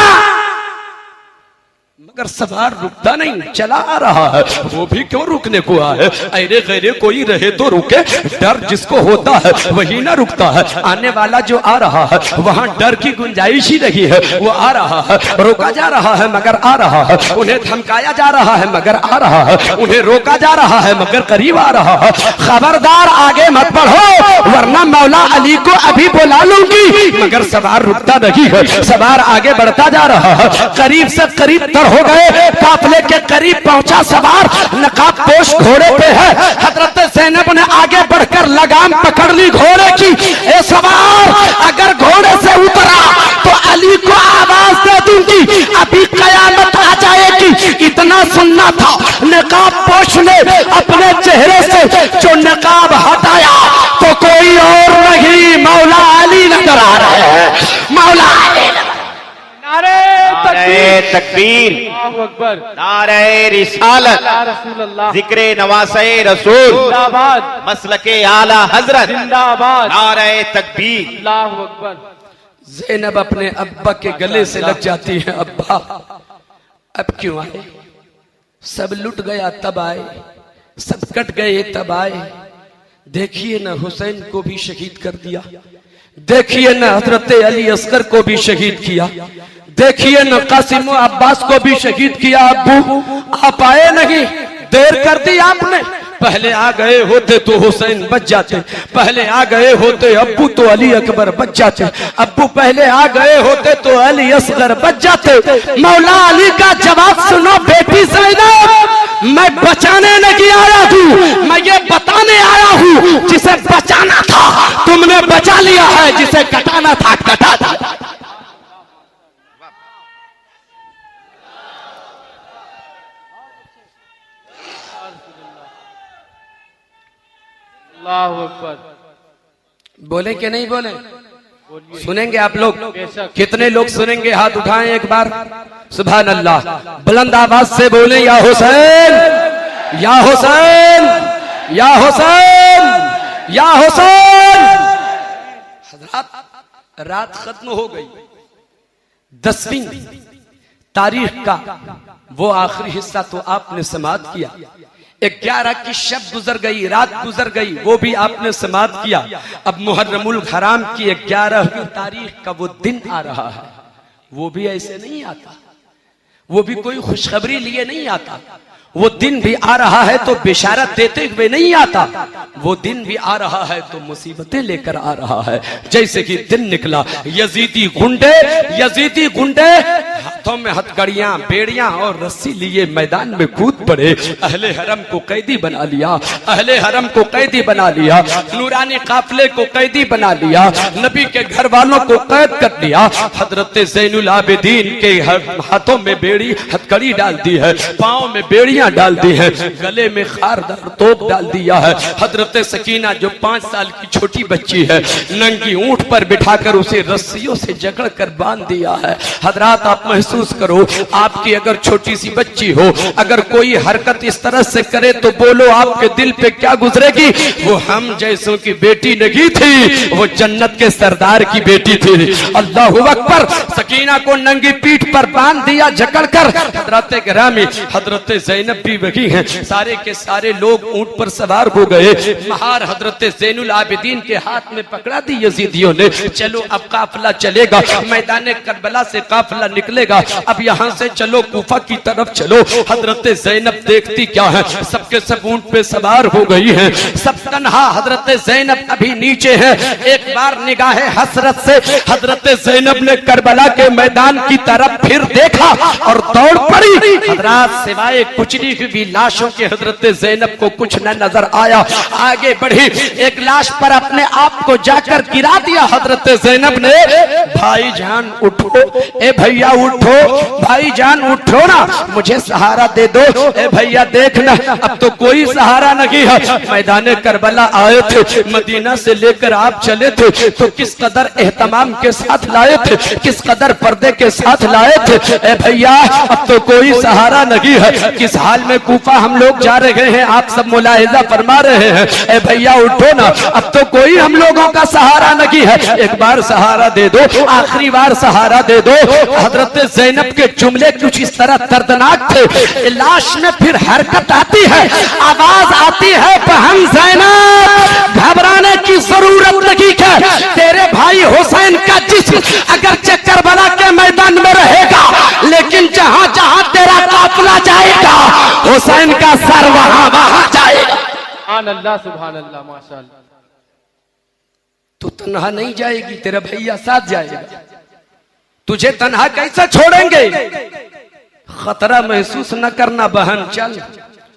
मगर सवार रुकता नहीं, चला आ रहा है। वो भी क्यों रुकने को आए? अरे गैरे कोई रहे तो रुके, डर जिसको होता है वही ना रुकता है। आने वाला जो आ रहा है वहां डर की गुंजाइश ही नहीं है। वो आ रहा है, रोका जा रहा है मगर आ रहा है, उन्हें धमकाया जा रहा है मगर आ रहा है, उन्हें रोका जा रहा है मगर करीब आ रहा है। खबरदार आगे मत बढ़ो वरना मौला अली को अभी बुला लूंगी। मगर सवार रुकता नहीं है, सवार आगे बढ़ता जा रहा है। करीब से करीब तर हो गए, काफिले के करीब पहुंचा सवार, नकाब पोश घोड़े पे है। हजरत ज़ैनब ने आगे बढ़कर लगाम पकड़ ली घोड़े की। ए सवार, अगर घोड़े से उतरा तो अली को आवाज दे दूंगी, अभी कयामत आ जाएगी। इतना सुनना था। नकाब पोश ने अपने चेहरे से जो नकाब हटाया तो कोई और नहीं, मौला अली नजर आ रहे हैं। मौला अली नारे तकबीर, अल्लाहु अकबर, नारे रिसालत, या रसूल अल्लाह, जिक्रे नवासे रसूल, जिंदाबाद, मसलके आला हजरत, जिंदाबाद, नारे तकबीर। अल्लाहु अकबर। ज़ैनब अपने अब्बा के गले से लग जाती है। अब्बा अब क्यों आए? सब लुट गया तब आए, सब कट गए तब आए। देखिए न हुसैन को भी शहीद कर दिया, देखिए न हजरत अली असगर को भी शहीद किया, देखिए न कासिम अब्बास को भी शहीद किया। अब्बू आप आए नहीं, देर कर दी आपने। पहले आ गए होते तो हुसैन बच जाते, पहले आ गए होते अब्बू तो अली अकबर बच जाते, अब्बू पहले आ गए होते तो अली असगर बच जाते। मौला अली का जवाब सुनो बेटी ज़ैनब, मैं बचाने नहीं आया हूँ, मैं ये बताने आया हूँ जिसे बचाना था तुमने बचा लिया है, जिसे कटाना था कटा था। अल्लाहु अकबर। बोले कि नहीं बोले? सुनेंगे आप लोग? कितने लोग सुनेंगे? हाथ उठाएं एक बार। सुभान अल्लाह। बुलंद आवाज से बोले, या हुसैन, या हुसैन, या हुसैन, या हुसैन। हज़रात, रात खत्म हो गई। 10वीं तारीख का वो आखिरी हिस्सा तो आपने समाप्त किया। 11 की शब गुजर गई, रात गुजर गई, वो भी आपने समाप्त किया। अब मुहर्रमुल हराम की 11वीं तारीख का वो दिन आ रहा है। वो भी ऐसे नहीं आता, वो भी कोई खुशखबरी लिए नहीं आता। वो दिन भी आ रहा है तो बिशारत देते हुए नहीं आता, वो दिन भी आ रहा है तो मुसीबतें लेकर आ रहा है। जैसे कि दिन निकला, यजीदी गुंडे हाथों में हथकड़ियां, बेड़ियां और रस्सी लिए मैदान में कूद पड़े। अहले हरम को कैदी बना लिया, अहले हरम को कैदी बना लिया, नूरानी काफिले को कैदी बना लिया, नबी के घर वालों को कैद कर लिया। हजरत ज़ैनुल आबिदीन के हाथों में बेड़ी हथकड़ी डाल दी है, पाँव में बेड़ियां डाल दी है, गले में खारदार तोप डाल दिया है। हजरत सकीना जो 5 साल की छोटी बच्ची है, नंगी ऊंट पर बिठाकर उसे रस्सियों से जकड़ कर बांध दिया है। हजरात आप महसूस करो, आपकी अगर छोटी सी बच्ची हो, अगर कोई हरकत इस तरह से करे तो बोलो आपके दिल पे क्या गुजरेगी? वो हम जैसों की बेटी नहीं थी, वो जन्नत के सरदार की बेटी थी। अल्लाहु अकबर। सकीना को नंगी पीठ पर बांध दिया जकड़ कर। हजरत गिरामी हजरत ज़ैनब भी वही हैं, सारे के सारे लोग ऊंट पर सवार हो गए। महार हजरत ज़ैनुल आबिदीन के हाथ में पकड़ा दी यजीदियों ने। चलो अब काफिला चलेगा, मैदान करबला से काफिला निकलेगा, अब यहाँ से चलो कूफा की तरफ चलो। हजरत ज़ैनब देखती क्या है, सबके सब ऊंट पे सवार हो गई हैं, सब तन्हा। हजरत ज़ैनब अभी नीचे है। एक बार निगाहे हसरत से हजरत ज़ैनब ने करबला के मैदान की तरफ फिर देखा और दौड़ पड़ी। हजरात सिवाय कुचली हुई लाशों के हजरत ज़ैनब को कुछ न नजर आया। आगे बढ़ी, एक लाश पर अपने आप को जाकर गिरा दिया। हजरत ज़ैनब ने, भाईजान उठो, ए भैया उठो, भाईजान उठो ना, मुझे सहारा दे दो। ए भैया देखना अब तो कोई सहारा नहीं है। मैदान करबला आए थे, मदीना से लेकर आप चले थे तो किस कदर एहतमाम के साथ लाए थे, किस कदर पर्दे के साथ लाए थे। ए भैया अब तो कोई सहारा नहीं है। किस हाल में कूफा हम लोग जा रहे हैं, आप सब मुलाहिजा फरमा रहे हैं। ए भैया उठो ना, अब तो कोई हम लोगों का सहारा नहीं है, एक बार सहारा दे दो, आखिरी बार सहारा दे दो। हजरत ज़ैनब के जुमले कुछ इस तरह दर्दनाक थे। लाश में फिर हरकत आती है, आवाज आती है, बहन ज़ैनब घबराने की जरूरत नहीं है। तेरे भाई हुसैन का जिस्म अगर करबला के मैदान में रहेगा, लेकिन जहां जहां तेरा काफिला जाएगा, हुसैन का सर वहां वहां जाएगा। सुभान अल्लाह, सुभान अल्लाह, माशाअल्लाह। तू तन्हा नहीं जाएगी, तेरा भैया साथ जाएगा। तुझे तन्हा कैसे छोड़ेंगे? खतरा महसूस न करना बहन, चल।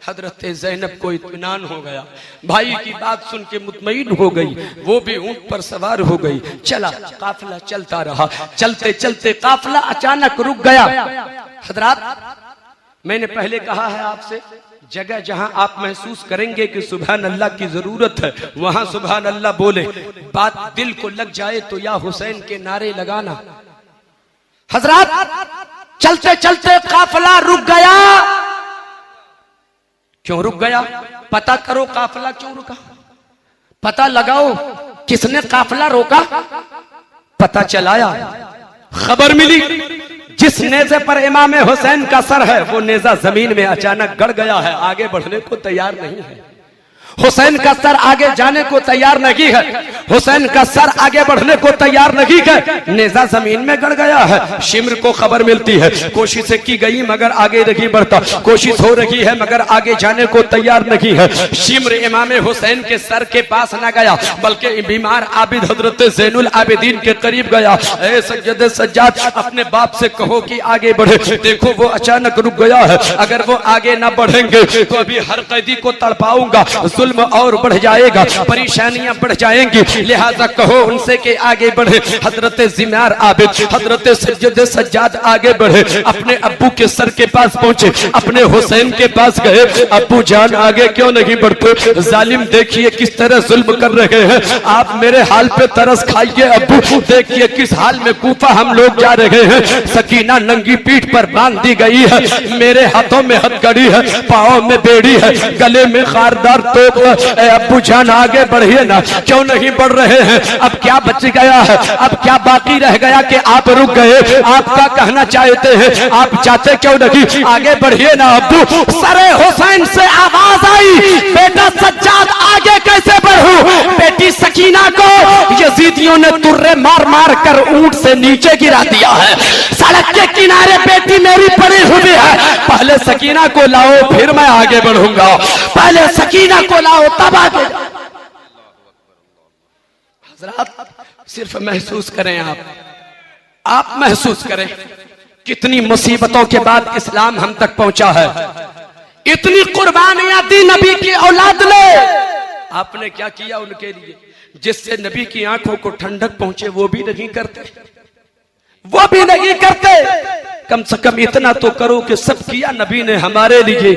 हजरत ज़ैनब को इत्मीनान हो गया, भाई की बात सुन के मुतमईन हो गई, वो भी ऊंट पर सवार हो गई। चला काफिला चलता रहा, चलते चलते काफिला अचानक रुक गया। हजरात मैंने पहले कहा है आपसे, जगह जहां आप महसूस करेंगे कि सुभान अल्लाह की जरूरत है, वहां सुभान अल्लाह बोले। बात दिल को लग जाए तो या हुसैन के नारे लगाना। हजरात चलते चलते काफिला रुक गया। क्यों रुक गया? पता करो काफिला क्यों रुका, पता लगाओ किसने काफिला रोका। पता चलाया, खबर मिली जिस नेज़े पर इमाम हुसैन का सर है, वो नेज़ा जमीन में अचानक गड़ गया है, आगे बढ़ने को तैयार नहीं है। हुसैन का सर आगे जाने को तैयार नहीं है, हुसैन का सर आगे बढ़ने को तैयार नहीं है, नेज़ा जमीन में गड़ गया है। शिम्र को खबर मिलती है, कोशिशें की गई मगर आगे नहीं बढ़ता, कोशिश हो रही है मगर आगे जाने को तैयार नहीं है। शिम्र इमाम हुसैन के सर के पास न गया, बल्कि बीमार आबिद हजरत ज़ैनुल आबिदीन के करीब गया। ए सज्जद सज्जाद, अपने बाप से कहो कि आगे बढ़े। देखो वो अचानक रुक गया है, अगर वो आगे न बढ़ेंगे तो अभी हर कैदी को तड़पाऊंगा, जुल्म और बढ़ जाएगा, परेशानियां बढ़ जाएंगी, लिहाजा कहो उनसे कि आगे बढ़े। हजरत ज़िमार आबिद हजरत सज्जद सज्जाद आगे बढ़े, अपने अब्बू के सर के पास पहुंचे, अपने हुसैन के पास गए। अब्बू जान आगे क्यों नहीं बढ़ते? जालिम देखिए किस तरह जुल्म कर रहे हैं, आप मेरे हाल पे तरस खाइए। अब्बू देखिए किस हाल में कूफा हम लोग जा रहे हैं। सकीना नंगी पीठ पर बांध दी गई है, मेरे हाथों में हथकड़ी है, पाँव में बेड़ी है, गले में खारदार तोप। अब्बू जान आगे बढ़िए ना, क्यों नहीं बढ़ रहे हैं? अब क्या बच गया है, अब क्या बाकी रह गया कि आप रुक गए? आप क्या कहना चाहते हैं? आप चाहते क्यों नहीं? आगे बढ़िए ना अब्बू। सरे हुसैन से आवाज आई, बेटा सज्जाद आगे कैसे बढ़ूं? बेटी सकीना को यजीदियों ने तुर्रे मार मार कर ऊंट से नीचे गिरा दिया है, सड़क के किनारे बेटी मेरी पड़ी हुई है। पहले सकीना को लाओ फिर मैं आगे बढ़ूंगा, पहले सकीना को लाओ तब आगे। हजरात सिर्फ महसूस करें, आप महसूस करें, कितनी मुसीबतों के बाद इस्लाम हम तक पहुंचा है, इतनी कुर्बानियां दी नबी की औलाद ने। आपने क्या किया उनके लिए जिससे नबी की आंखों को ठंडक पहुंचे? वो भी नहीं करते, वो भी नहीं करते। कम से कम इतना तो करो कि सब किया नबी ने हमारे लिए,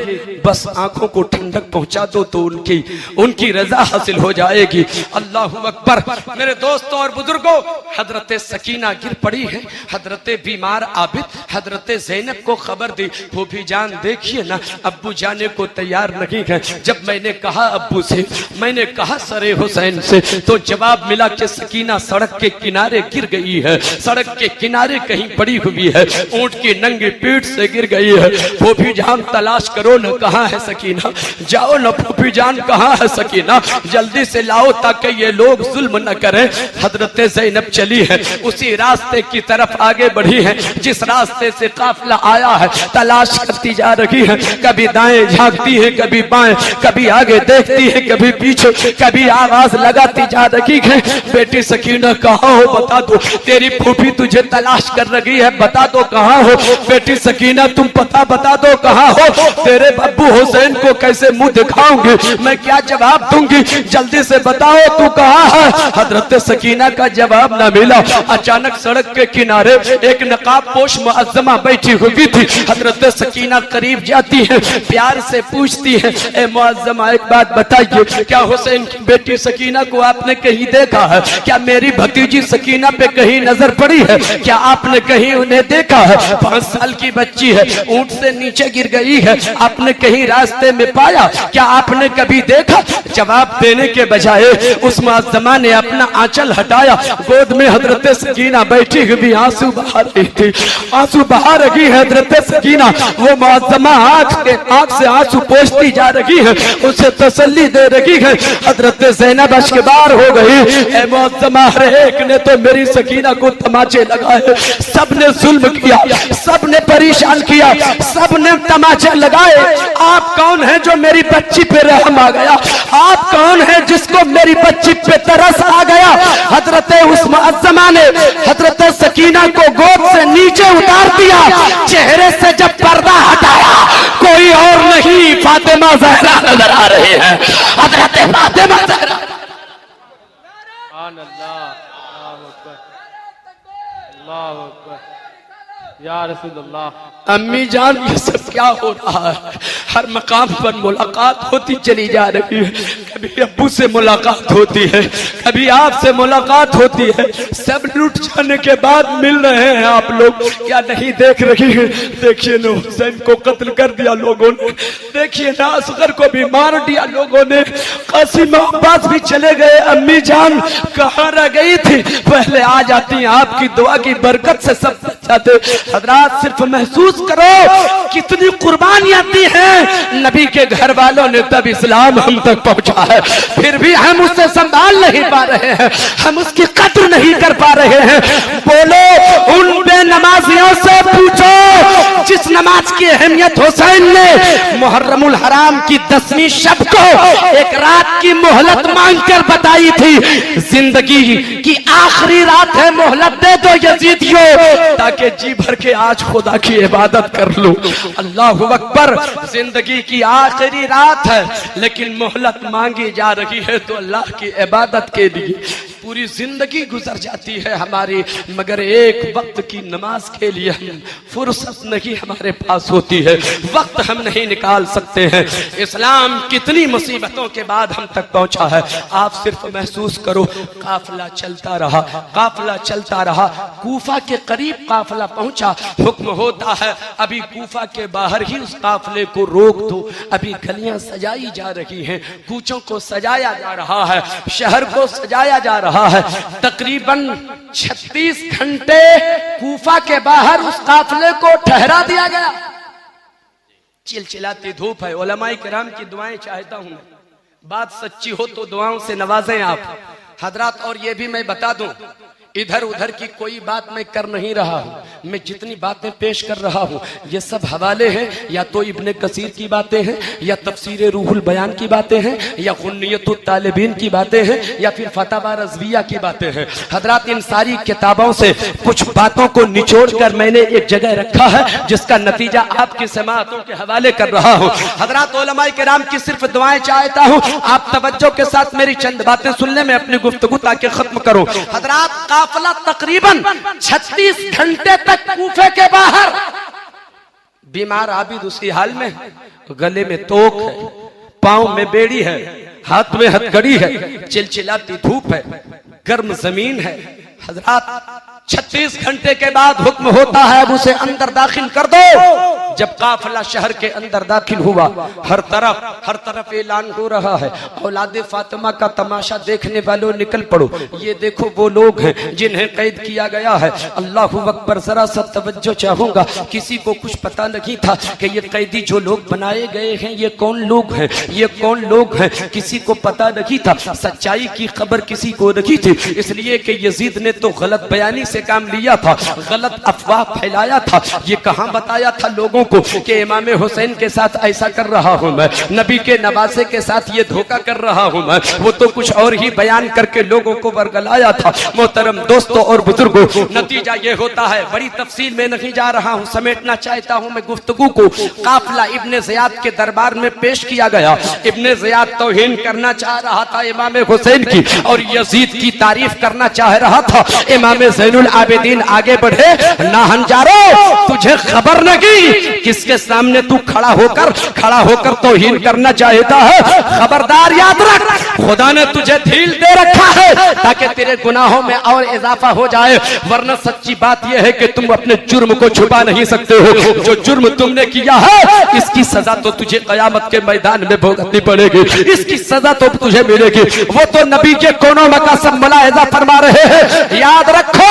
बस आंखों को ठंडक पहुंचा दो तो उनकी रजा हासिल हो जाएगी। अल्लाहु अकबर। मेरे दोस्तों और बुजुर्गों, हजरत सकीना गिर पड़ी है, हजरत बीमार आबिद हजरत ज़ैनब को खबर दी। वो भी जान देखिए ना, अब्बू जाने को तैयार नहीं है। जब मैंने कहा अब्बू से, मैंने कहा सरे हुसैन से, तो जवाब मिला कि सकीना सड़क के किनारे गिर गई है, सड़क के किनारे कहीं पड़ी हुई है, ऊंट की नंगी पीठ से गिर गई है। फूफी जान तलाश करो न, कहाँ है सकीना? जाओ न फूफी जान, कहाँ है सकीना? जल्दी से लाओ ताकि ये लोग जुल्म न करें। हजरत ज़ैनब चली है, उसी रास्ते की तरफ आगे बढ़ी है जिस रास्ते से काफिला आया है। तलाश करती जा रही है, कभी दाएं झांकती है, कभी बाएं, कभी आगे देखती है, कभी पीछे, कभी आवाज लगाती जा रही है, बेटी सकीना कहाँ हो? बता दो, तेरी फूफी तुझे तलाश कर रही है, बता दो कहाँ हो? बेटी सकीना तुम पता बता दो कहाँ हो? तेरे अब्बू हुसैन को कैसे मुंह दिखाऊंगी, मैं क्या जवाब दूंगी? जल्दी से बताओ तू कहाँ है? हजरत सकीना का जवाब न मिला। अचानक सड़क के किनारे एक नकाब पोश मुअज्जमा बैठी हुई थी। हजरत सकीना करीब जाती है, प्यार से पूछती है, ए मुअज्जमा एक बात बताइए, क्या हुसैन की बेटी सकीना को आपने कहीं देखा है? क्या मेरी भतीजी सकीना पे कहीं नजर पड़ी है? क्या आपने कहीं उन्हें देखा है? 5 साल की बच्ची है, ऊंट से नीचे गिर गई है, आपने कहीं रास्ते में पाया? क्या आपने कभी देखा? जवाब देने के बजाय उस मुअज्जमा ने अपना आंचल हटाया, गोद में हजरत सकीना बैठी हुई आंसू बहा रही थी, आंसू बहा रही है हजरत सकीना। वो मुअज्जमा आंख से आंसू पोंछती जा रही है, उसे तसल्ली दे रही है। हजरत ज़ैनब अश्कबार हो गई, ए मुअज्जमा, हर एक ने तो मेरी सकीना को तमाचे लगाए, सबने जुल्म किया, सबने परेशान किया, सबने तमाचे लगाए। आप कौन है जो मेरी बच्ची पे रहम आ गया? आप कौन है जिसको मेरी बच्ची पे तरस आ गया? हजरत उस मुअज्जमा ने हजरत सकीना को गोद से नीचे उतार दिया, चेहरे से जब पर्दा हटाया, कोई और नहीं फातिमा ज़हरा नजर आ रहे हैं। हजरत फातिमा ज़हरा। या रसूलल्लाह। अम्मी जान, ये सब क्या हो रहा है? हर मकाम पर मुलाकात होती चली जा रही है, कभी अब्बू से मुलाकात होती है, कभी आपसे मुलाकात होती है, सब लूट जाने के बाद मिल रहे हैं आप लोग, क्या नहीं देख रही है? देखिए ना, हुसैन को कत्ल कर दिया लोगों ने, देखिए ना, असगर को भी मार दिया लोगों ने, कासिम अब्बास भी चले गए। अम्मी जान कहाँ रह गई थी? पहले आ जाती, आपकी दुआ की बरकत से सब बच जाते। हजरात, सिर्फ महसूस करो कितनी कुर्बानियां दी हैं नबी के घर वालों ने, तब इस्लाम हम तक पहुंचा है। फिर भी हम उसे संभाल नहीं पा रहे हैं, हम उसकी कद्र नहीं कर पा रहे हैं। बोलो उन बेनमाजियों से पूछो जिस नमाज की अहमियत हुसैन ने मुहर्रमुल हराम की 10वीं शब को एक रात की मोहलत मांगकर बताई थी। जिंदगी की आखिरी रात है, मोहलत दे दो यजीदियों, ताकि जी भर के आज खुदा की इबादत कर लो। अल्लाहु अकबर। जिंदगी की आखिरी रात है, लेकिन मोहलत मांगी जा रही है तो अल्लाह की इबादत के लिए पूरी जिंदगी गुजर जाती है हमारी, मगर एक वक्त की नमाज के लिए हम फुर्सत नहीं हमारे पास होती है, वक्त हम नहीं निकाल सकते हैं। इस्लाम कितनी मुसीबतों के बाद हम तक पहुंचा है, आप सिर्फ महसूस करो। काफिला चलता रहा, काफिला चलता रहा, कूफा के करीब काफिला पहुंचा। हुक्म होता है अभी कूफा के बाहर ही उस काफिले को रोक दो। अभी गलियां सजाई जा रही हैं, कूचों को सजाया जा रहा है, शहर को सजाया जा रहा है। तकरीबन 36 घंटे कूफा के बाहर उस काफिले को ठहरा दिया गया। चिलचिलाती धूप है। उलमाए किराम की दुआएं चाहता हूं, बात सच्ची हो तो दुआओं से नवाजें आप हजरात। और ये भी मैं बता दूं, इधर उधर की कोई बात मैं कर नहीं रहा हूँ। मैं जितनी बातें पेश कर रहा हूँ ये सब हवाले हैं, या तो इब्ने कसीर की बातें हैं, या तफसीर रूहुल बयान की बातें हैं, या गुन्नियतुत तालिबीन की बातें हैं, या फिर फतवा रज़विया की बातें हैं। हजरात, इन सारी किताबों से कुछ बातों को निचोड़ कर मैंने एक जगह रखा है, जिसका नतीजा आपकी समाअतों के हवाले कर रहा हूँ। हजरात, उलमाए किराम की सिर्फ दुआएं चाहता हूँ, आप तवज्जो के साथ मेरी चंद बातें सुनने में अपनी गुफ्तगू ताकि खत्म करूं। हजरात, काफिला तकरीबन 36 घंटे तक कूफे के बाहर, बीमार आबिद उसी हाल में, गले में तोक है, पांव में बेड़ी है, हाथ में हथकड़ी है, चिलचिलाती धूप है, गर्म जमीन है। हजरात, 36 घंटे के बाद हुक्म होता है अब उसे अंदर दाखिल कर दो। जब काफिला शहर के अंदर दाखिल हुआ, हर तरफ ऐलान हो रहा है, औलादे फातिमा का तमाशा देखने वालों निकल पड़ो, ये देखो वो लोग हैं जिन्हें कैद किया गया है। अल्लाहु अकबर, जरा सा तवज्जो चाहूंगा। किसी को कुछ पता नहीं था कि ये कैदी जो लोग बनाए गए हैं ये कौन लोग हैं, ये कौन लोग हैं, किसी को पता नहीं था। सच्चाई की खबर किसी को नहीं थी, इसलिए कि यजीद ने तो गलत बयानी से काम लिया था, गलत अफवाह फैलाया था। ये कहां बताया था लोगों को कि इमाम हुसैन के साथ ऐसा कर रहा हूं मैं, नबी के नवासे के साथ ये धोखा कर रहा हूं मैं। वो तो कुछ और ही बयान करके लोगों को वर्गलाया था। मोहतरम दोस्तों और बुजुर्गों, नतीजा ये होता है, बड़ी तफसील में नहीं जा रहा हूं, समेटना चाहता हूं मैं गुफ्तगू को। काफिला इब्ने ज़ियाद के दरबार में पेश किया गया। इब्ने ज़ियाद तौहीन करना चाह रहा था इमाम हुसैन की, और यजीद की तारीफ करना चाह रहा था। इमाम ज़ैनुल आबिदीन आगे बढ़े, ना हंजारो, तुझे खबर नहीं किसके सामने तू खड़ा होकर तौहीन करना चाहता है। खबरदार, याद रख, खुदा ने तुझे ढील दे रखा है ताकि तेरे गुनाहों में और इजाफा हो जाए, वरना सच्ची बात यह है कि तुम अपने जुर्म को छुपा नहीं सकते हो। जो जुर्म तुमने किया है इसकी सजा तो तुझे कयामत के मैदान में भुगतनी पड़ेगी, इसकी सजा तो तुझे मिलेगी। वो तो नबी के कोनों में का सब मुलाहिजा फरमा रहे हैं, याद रखो।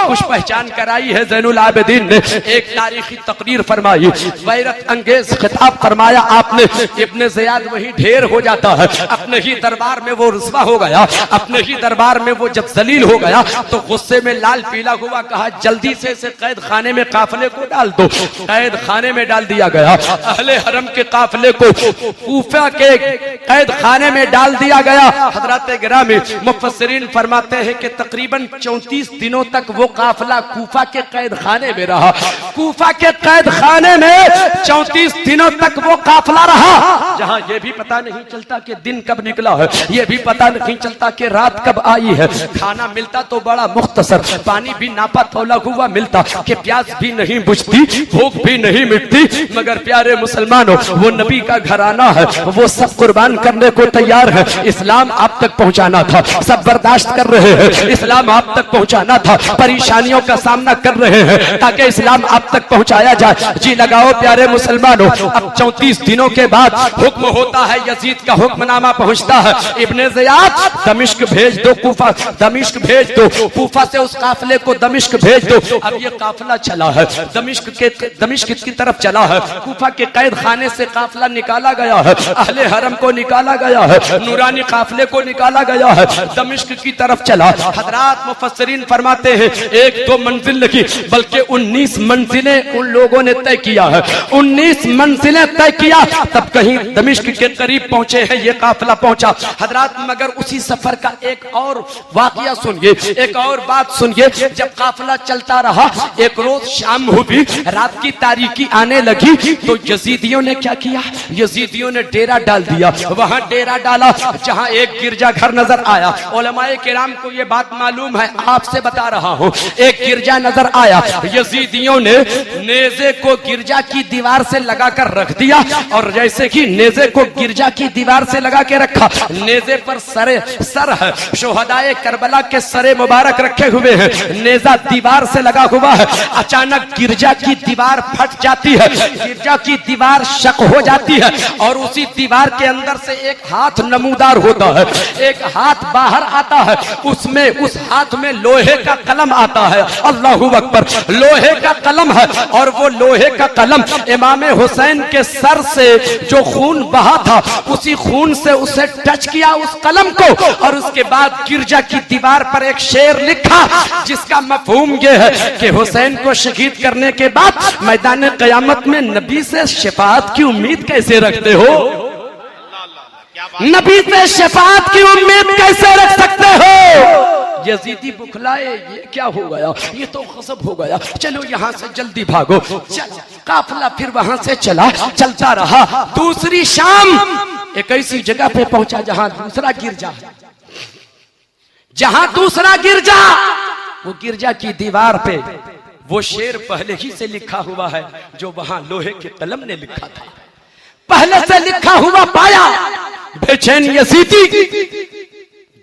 कुछ पहचान कराई है ज़ैनुल आबिदीन ने, एक तारीखी तकरीर फरमाई, गैरत अंगेज खिताब फरमाया आपने। इब्ने ज़ियाद वही ढेर हो जाता है, अपने ही दरबार में वो रुस्वा हो गया, अपने ही दरबार में वो जब जलील हो गया तो गुस्से में लाल पीला हुआ, कहा जल्दी से इसे कैद खाने में काफिले को डाल दो। कैद खाने में डाल दिया गया। अहले हरम के काफिले को कूफा के कैद खाने में डाल दिया गया। हजरत गिरामी मुफस्सिरीन फरमाते हैं कि तकरीबन 34 दिनों तक वो काफिला कूफा के कैद खाने में रहा। कूफा के कैद खाने में 34 दिनों तक वो काफिला रहा, जहां ये भी पता नहीं चलता कि दिन कब निकला है, ये भी पता नहीं चलता कि रात कब आई है। खाना मिलता तो बड़ा मुख्तसर, पानी भी नापा तौला हुआ मिलता, कि प्यास भी नहीं बुझती, भूख भी नहीं मिटती। मगर प्यारे मुसलमानों, वो नबी का घराना है, वो सब कुर्बान करने को तैयार है। इस्लाम आप तक पहुंचाना था, सब बर्दाश्त कर रहे हैं। इस्लाम आप तक पहुंचाना था, परेशानियों का सामना कर रहे हैं ताकि इस्लाम आप तक पहुंचाया जाए। जी लगाओ प्यारे मुसलमानों। अब 34 दिनों के बाद हुक्म होता है, यजीद का हुक्मनामा पहुंचता है, इब्ने ज़ियाद दमिश्क भेज दो, कूफा दमिश्क भेज दो, कूफा से उस काफिले को दमिश्क भेज दो। अब ये काफिला चला है, दमिश्क की तरफ चला है। कूफा के कैद खाने से काफिला निकाला गया है, अहले हरम को निकाला गया है, नूरानी काफिले को निकाला गया है, दमिश्क की तरफ चला। हजरात मुफस्सिरीन फरमाते हैं 1-2 मंजिल नहीं बल्कि 19 मंजिलें उन लोगों ने तय किया है। 19 मंजिलें तय किया, तब कहीं दमिश्क के करीब पहुंचे हैं ये काफिला पहुंचा। हजरात, मगर उसी सफर का एक और वाकया सुनिए, एक और बात सुनिए। जब काफिला चलता रहा, एक रोज शाम हुई, रात की तारीकी आने लगी, तो यजीदियों ने क्या किया, यजीदियों ने डेरा डाल दिया। वहां डेरा डाला जहां एक गिरजा घर नजर आया। उलमाए किराम को यह बात मालूम है, आपसे बता रहा हूं। एक गिरजा नजर आया, यजीदियों ने नेज़े को गिरजा की दीवार से लगाकर रख दिया, और जैसे कि नेज़े को गिरजा की दीवार से लगा के रखा, नेज़े पर सर है, शोहदाए करबला के सरे मुबारक रखे हुए हैं, नेज़ा दीवार से लगा हुआ है। अचानक गिरजा की दीवार फट जाती है, गिरजा की दीवार शक हो जाती है, और उसी दीवार के अंदर से एक हाथ नमूदार होता है, एक हाथ बाहर आता है। उसमें उस हाथ में लोहे का कलम आता है। अल्लाहू अकबर, लोहे का कलम है और वो लोहे का कलम इमाम हुसैन के सर से जो खून बहा था उसी खून से उसे टच किया उस कलम को, और उसके बाद गिरजा की दीवार पर एक शेर लिखा जिसका मफहूम ये है कि हुसैन को शहीद करने के बाद मैदान क़यामत में नबी से शफाअत की उम्मीद कैसे रखते हो? नबी से शफाअत की उम्मीद कैसे रख सकते हो? यजीदी बुखलाए, ये क्या हो गया? ये तो गजब हो गया। चलो यहाँ से जल्दी भागो। काफिला फिर वहां से चलता रहा। दूसरी शाम एक ऐसी जगह पे पहुंचा जहां दूसरा गिरजा, वो गिरजा की दीवार पे वो शेर पहले ही से लिखा हुआ है जो वहां लोहे के कलम ने लिखा था। पहले से लिखा हुआ पाया। बेचैन यजीदी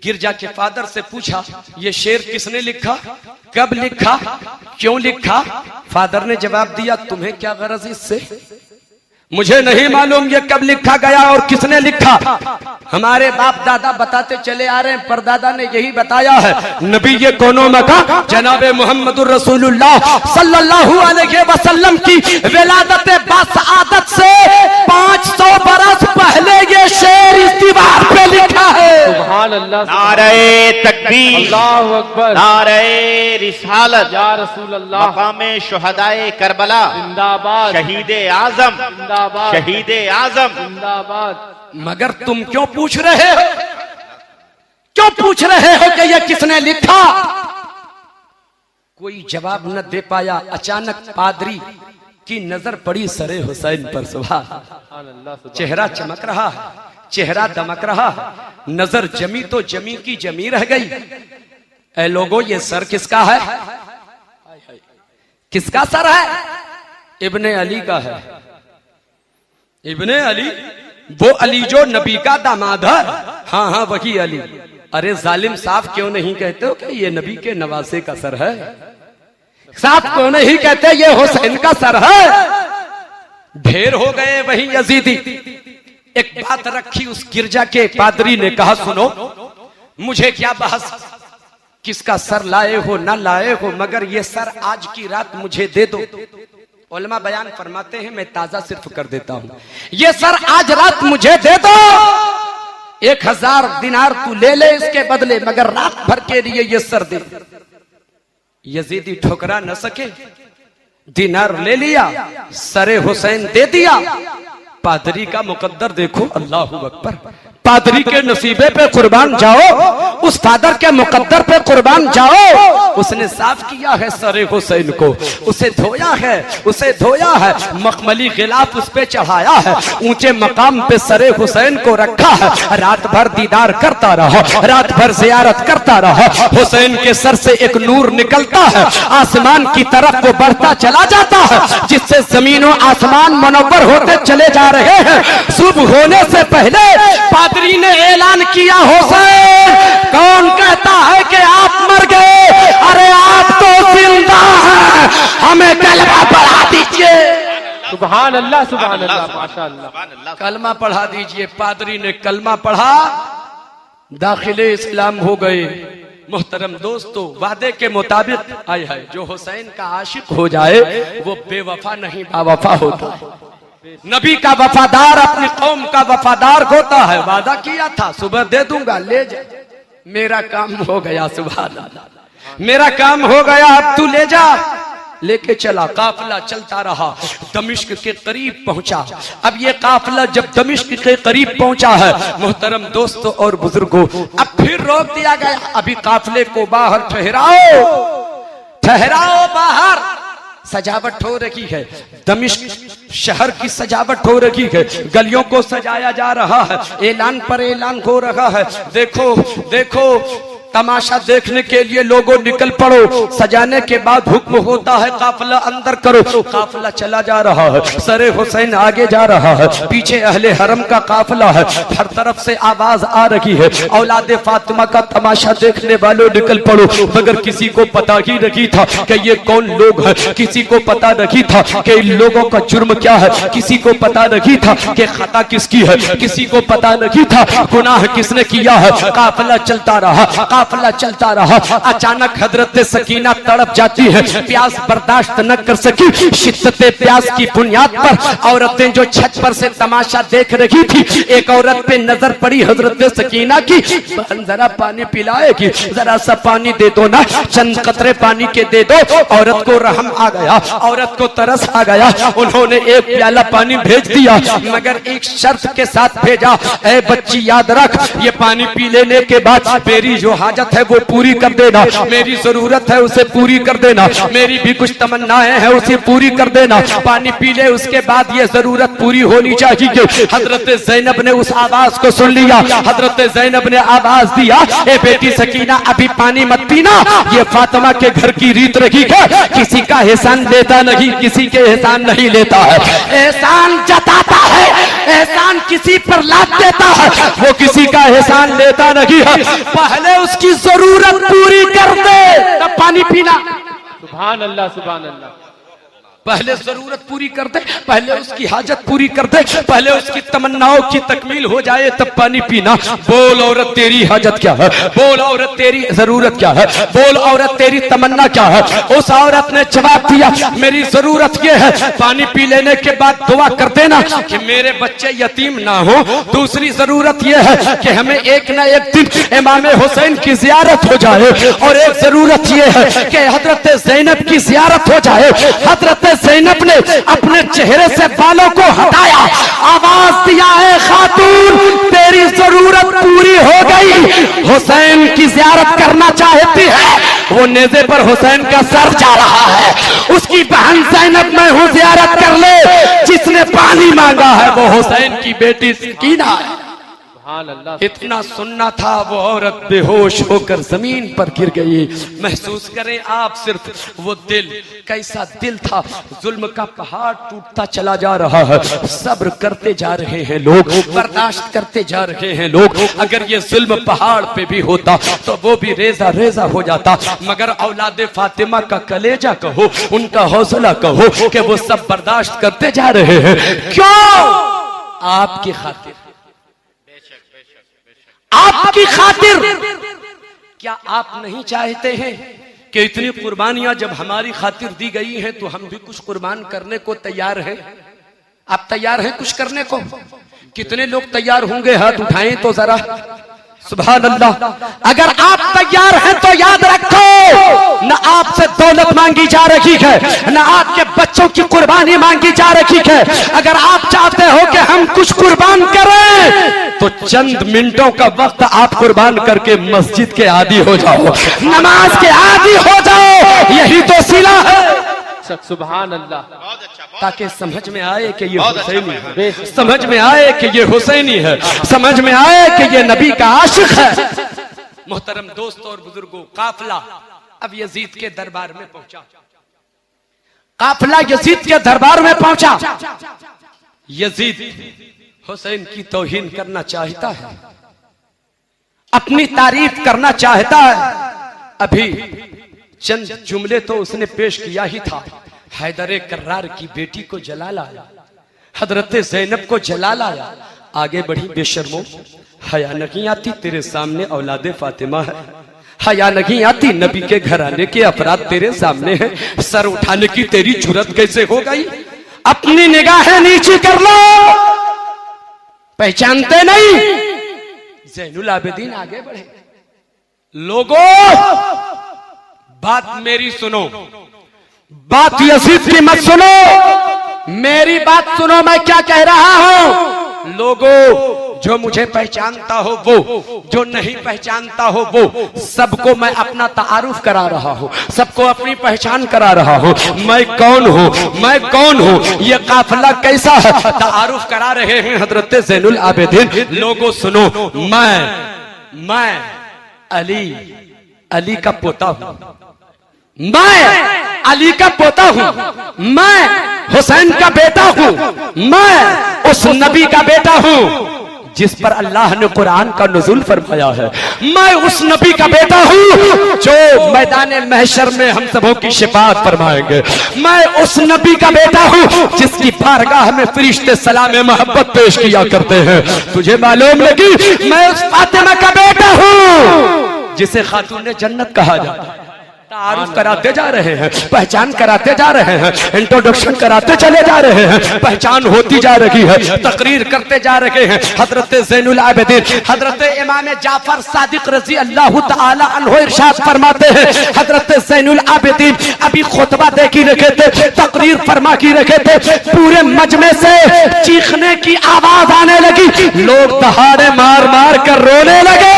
गिरजा के फादर से पूछा, ये शेर किसने लिखा, कब लिखा, क्यों लिखा? फादर ने जवाब दिया, तुम्हें क्या गरज इससे? मुझे नहीं मालूम ये कब लिखा गया और किसने लिखा। हमारे बाप दादा बताते चले आ रहे हैं, परदादा ने यही बताया है। नबी ये कोनो मका जनाबे मोहम्मदुर रसूलुल्लाह सल्लल्लाहु अलैहि वसल्लम की विलादत बासआदत से 500 बरस पहले ये शेर इस दीवार पे लिखा है। सुभान अल्लाह, नारे तकबीर, अल्लाहु अकबर, नारे रिसालत, या रसूल अल्लाह, मकामे शुहदाए करबला जिंदाबाद, शहीद आजम जिंदाबाद, शहीद आजम जिंदाबाद। मगर तुम क्यों पूछ रहे हो, क्यों पूछ रहे हो कि यह किसने लिखा? कोई जवाब न दे पाया। अचानक पादरी की नजर पड़ी सरे हुसैन पर। सुभान, चेहरा चमक रहा, चेहरा दमक रहा, नजर जमी तो जमी की जमी रह गई। ऐ लोगो, ये सर किसका है? किसका सर है? इब्ने अली का है। इब्ने अली, वो अली जो नबी का दामाद है। हाँ हाँ, वही अली। अरे जालिम, साफ क्यों नहीं कहते हो कि ये नबी के नवासे का सर है? साफ क्यों नहीं कहते ये हुसैन का सर है? ढेर हो गए वही यजीदी। एक बात रखी उस गिरजा के पादरी ने, कहा सुनो, मुझे क्या बहस किसका सर लाए हो ना लाए हो, मगर ये सर आज की रात मुझे दे दो। उलमा बयान फरमाते हैं, मैं ताजा सिर्फ कर देता हूं, ये सर आज रात मुझे दे दो। 1000 दिनार तू ले ले इसके बदले, मगर रात भर के लिए ये सर दे। यजीदी ठुकरा न सके, दिनार ले लिया, सरे हुसैन दे दिया। पादरी का मुकद्दर देखो, अल्लाहू अकबर। पादरी के नसीबे पे कुर्बान जाओ, उस फादर के मुकद्दर पे कुर्बान जाओ। उसने साफ किया है सरे हुसैन को, उसे धोया है, उसे धोया है, मखमली गिलाफ उस पे चढ़ाया है, ऊंचे मकाम पे सरे हुसैन को रखा है। रात भर दीदार करता रहा, रात भर जियारत करता रहा। हुसैन के सर से एक नूर निकलता है, आसमान की तरफ वो बढ़ता चला जाता है, जिससे जमीन और आसमान मुनव्वर होते चले जा रहे हैं। सुबह होने से पहले पादरी ने ऐलान किया, हुसैन, कौन कहता है कि आप मर गए? अरे आप तो जिंदा हैं, हमें कलमा पढ़ा दीजिए। सुभान अल्लाह, सुभान अल्लाह, माशाअल्लाह, कलमा पढ़ा दीजिए। पादरी ने कलमा पढ़ा, दाखिले इस्लाम हो गए। मोहतरम दोस्तों, वादे के मुताबिक आए है, जो हुसैन का आशिक हो जाए वो बेवफा नहीं बावफा होता है। नबी का वफादार अपनी कौम का वफादार होता है। वादा किया था, सुबह दे दूंगा, ले जा। मेरा काम हो गया, सुभान अल्लाह, मेरा काम हो गया, अब तू ले जा। लेके चला, काफिला चलता रहा, दमिश्क के करीब पहुंचा। अब ये काफिला जब दमिश्क के करीब पहुंचा है, मोहतरम दोस्तों और बुजुर्गों, अब फिर रोक दिया गया, अभी काफिले को बाहर ठहराओ, ठहराओ बाहर। सजावट हो रही है, दमिश्क शहर की सजावट हो रही है, गलियों को सजाया जा रहा है, ऐलान पर ऐलान हो रहा है। देखो देखो, तमाशा देखने के लिए लोगों निकल पड़ो। सजाने के बाद हुक्म होता है, काफिला अंदर करो। काफिला चला जा रहा है, सरे हुसैन आगे जा रहा है, पीछे अहले हरम का काफिला है। हर तरफ से आवाज आ रही है, औलादे फातिमा का तमाशा देखने वालों निकल पड़ो। मगर किसी को पता ही नहीं था कि ये कौन लोग हैं, किसी को पता नहीं था कि इन लोगों का जुर्म क्या है, किसी को पता नहीं था कि खता किसकी है, किसी को पता नहीं था गुनाह किसने किया है। काफिला चलता रहा, काफिला चलता रहा। अचानक हजरत सकीना तड़प जाती है, प्यास बर्दाश्त न कर सकी। शिद्दत प्यास की बुनियाद पर औरतें जो छत पर से तमाशा देख रही थी, एक औरत पे नजर पड़ी हजरत सकीना की। बहन जरा पानी पिलाएगी, जरा सा पानी दे दो ना, चंद कतरे पानी के दे दो। औरत को रहम आ गया, औरत को तरस आ गया। उन्होंने एक प्याला पानी भेज दिया, मगर एक शर्त के साथ भेजा, ऐ बच्ची याद रख, ये पानी पी लेने के बाद मेरी जो हाजत है वो पूरी कर देना, मेरी जरूरत है उसे पूरी कर देना, मेरी भी कुछ तमन्नाएं हैं उसे पूरी कर देना। पानी पी ले, उसके बाद ये जरूरत पूरी होनी चाहिए। हजरत जैनब ने उस आवाज को सुन लिया। हजरत जैनब ने आवाज दिया, ए बेटी सकीना अभी पानी मत पीना, ये फातिमा के घर की रीत रही है, किसी का एहसान लेता नहीं, किसी के एहसान नहीं लेता है। एहसान जताता है, एहसान किसी पर लाद देता है, वो किसी का एहसान लेता नहीं है। पहले उसकी जरूरत पूरी कर दे तब पानी पीना। सुभान अल्लाह, सुभान अल्लाह। पहले जरूरत पूरी कर दे, पहले उसकी हाजत पूरी कर दे, पहले उसकी तमन्नाओं की तकमील हो जाए तब पानी पीना। बोल औरत तेरी हाजत क्या है, बोल औरत तेरी जरूरत क्या है, बोल औरत तेरी तमन्ना क्या है। उस औरत ने जवाब दिया, मेरी जरूरत ये है, पानी पी लेने के बाद दुआ कर देना कि मेरे बच्चे यतीम ना हो। दूसरी जरूरत ये है कि हमें एक न एक दिन इमाम हुसैन की जियारत हो जाए, और एक जरूरत ये है कि हजरत जैनब की जियारत हो जाए। हजरत ज़ैनब ने अपने चेहरे से बालों को हटाया, आवाज दिया, है खातून तेरी जरूरत पूरी हो गई। हुसैन की जियारत करना चाहती है, वो नेज़े पर हुसैन का सर जा रहा है। उसकी बहन ज़ैनब मैं हूं, जियारत कर ले। जिसने पानी मांगा है वो हुसैन की बेटी सकीना है। इतना सुनना था, वो औरत बेहोश होकर जमीन पर गिर गई। महसूस करें आप सिर्फ वो दिल, कैसा दिल था। जुल्म का पहाड़ टूटता चला जा रहा है, सब्र करते जा रहे हैं लोग, बर्दाश्त करते जा रहे हैं लोग। अगर ये जुल्म पहाड़ पे भी होता तो वो भी रेजा रेजा हो जाता, मगर औलादे फातिमा का कलेजा कहो, उनका हौसला कहो कि वो सब बर्दाश्त करते जा रहे हैं। क्यों? आपकी खातिर, आपकी खातिर। क्या आप नहीं चाहते हैं कि इतनी कुर्बानियां जब हमारी खातिर दी गई हैं तो हम भी कुछ कुर्बान करने को तैयार हैं? आप तैयार हैं कुछ करने को? कितने लोग तैयार होंगे? हाथ उठाएं तो जरा। सुभान अल्लाह। अगर आप तैयार हैं तो याद रखो, न आपसे दौलत मांगी जा रही है, न आपके बच्चों की कुर्बानी मांगी जा रही है। अगर आप चाहते हो कि हम कुछ कुर्बान करें तो चंद मिनटों का वक्त आप कुर्बान करके मस्जिद के आदी हो जाओ, नमाज के आदी हो जाओ। यही तो सिला है। सुभान अल्लाह। ताकि समझ में आए कि ये हुसैनी है, समझ में आए कि ये हुसैनी है, समझ में आए कि ये नबी का आशिक है। मोहतरम दोस्तों और बुजुर्गों, काफिला अब यजीद के दरबार में पहुंचा। काफिला यजीद के दरबार में पहुंचा। यजीद हुसैन की तौहीन करना चाहता है, अपनी तारीफ करना चाहता है। अभी चंद जुमले तो उसने पेश किया ही था। हैदर कर्रार की बेटी को जला लाया, हजरत ज़ैनब को जला लाया। आगे बढ़ी, बेशर्मो हया नहीं आती तेरे सामने औलादे फातिमा है, हया नहीं आती नबी के घराने के अपराध तेरे सामने हैं, सर उठाने की तेरी जुर्रत कैसे हो गई? अपनी निगाहें नीची कर लो, पहचानते नहीं? ज़ैनुल आबिदीन आगे बढ़े। लोगों बात मेरी सुनो, बात यजीद की मत सुनो, मेरी बात सुनो, मैं क्या कह रहा हूं। लोगों, जो मुझे पहचानता हो वो, जो नहीं पहचानता हो वो, सबको मैं अपना तारुफ करा रहा हूं, सबको अपनी पहचान करा रहा हूं। मैं कौन हूं, मैं कौन हूं, ये काफिला कैसा है, तारुफ करा रहे हैं हजरत ज़ैनुल आबिदीन। लोगों सुनो, मैं अली का पोता हूं, मैं अली का पोता हूं, मैं हुसैन का बेटा हूं, मैं उस नबी का बेटा हूं जिस पर अल्लाह ने कुरान का नुज़ूल फरमाया है। मैं उस नबी का बेटा हूं जो मैदान महशर में हम सबों की शिफाअत फरमाएंगे। मैं उस नबी का बेटा हूं जिसकी बारगाह में फरिश्ते सलाम मोहब्बत पेश किया करते हैं। तुझे मालूम लगी, मैं उस फातिमा का बेटा हूं जिसे खातून जन्नत कहा जाता है। तारुफ कराते जा रहे हैं, पहचान कराते जा रहे हैं, इंट्रोडक्शन कराते चले जा रहे हैं, पहचान होती जा रही है, तकरीर करते जा रहे हैं। हजरत ज़ैनुल आबिदीन हजरत इमाम जाफर सादिक रज़ी अल्लाह ताला अन्हु इरशाद फरमाते हैं, हजरत ज़ैनुल आबिदीन अभी खुतबा दे की रखे थे, तकरीर फरमा की रखे थे, पूरे मजमे से चीखने की आवाज आने लगी, लोग दहाड़े मार मार कर रोने लगे।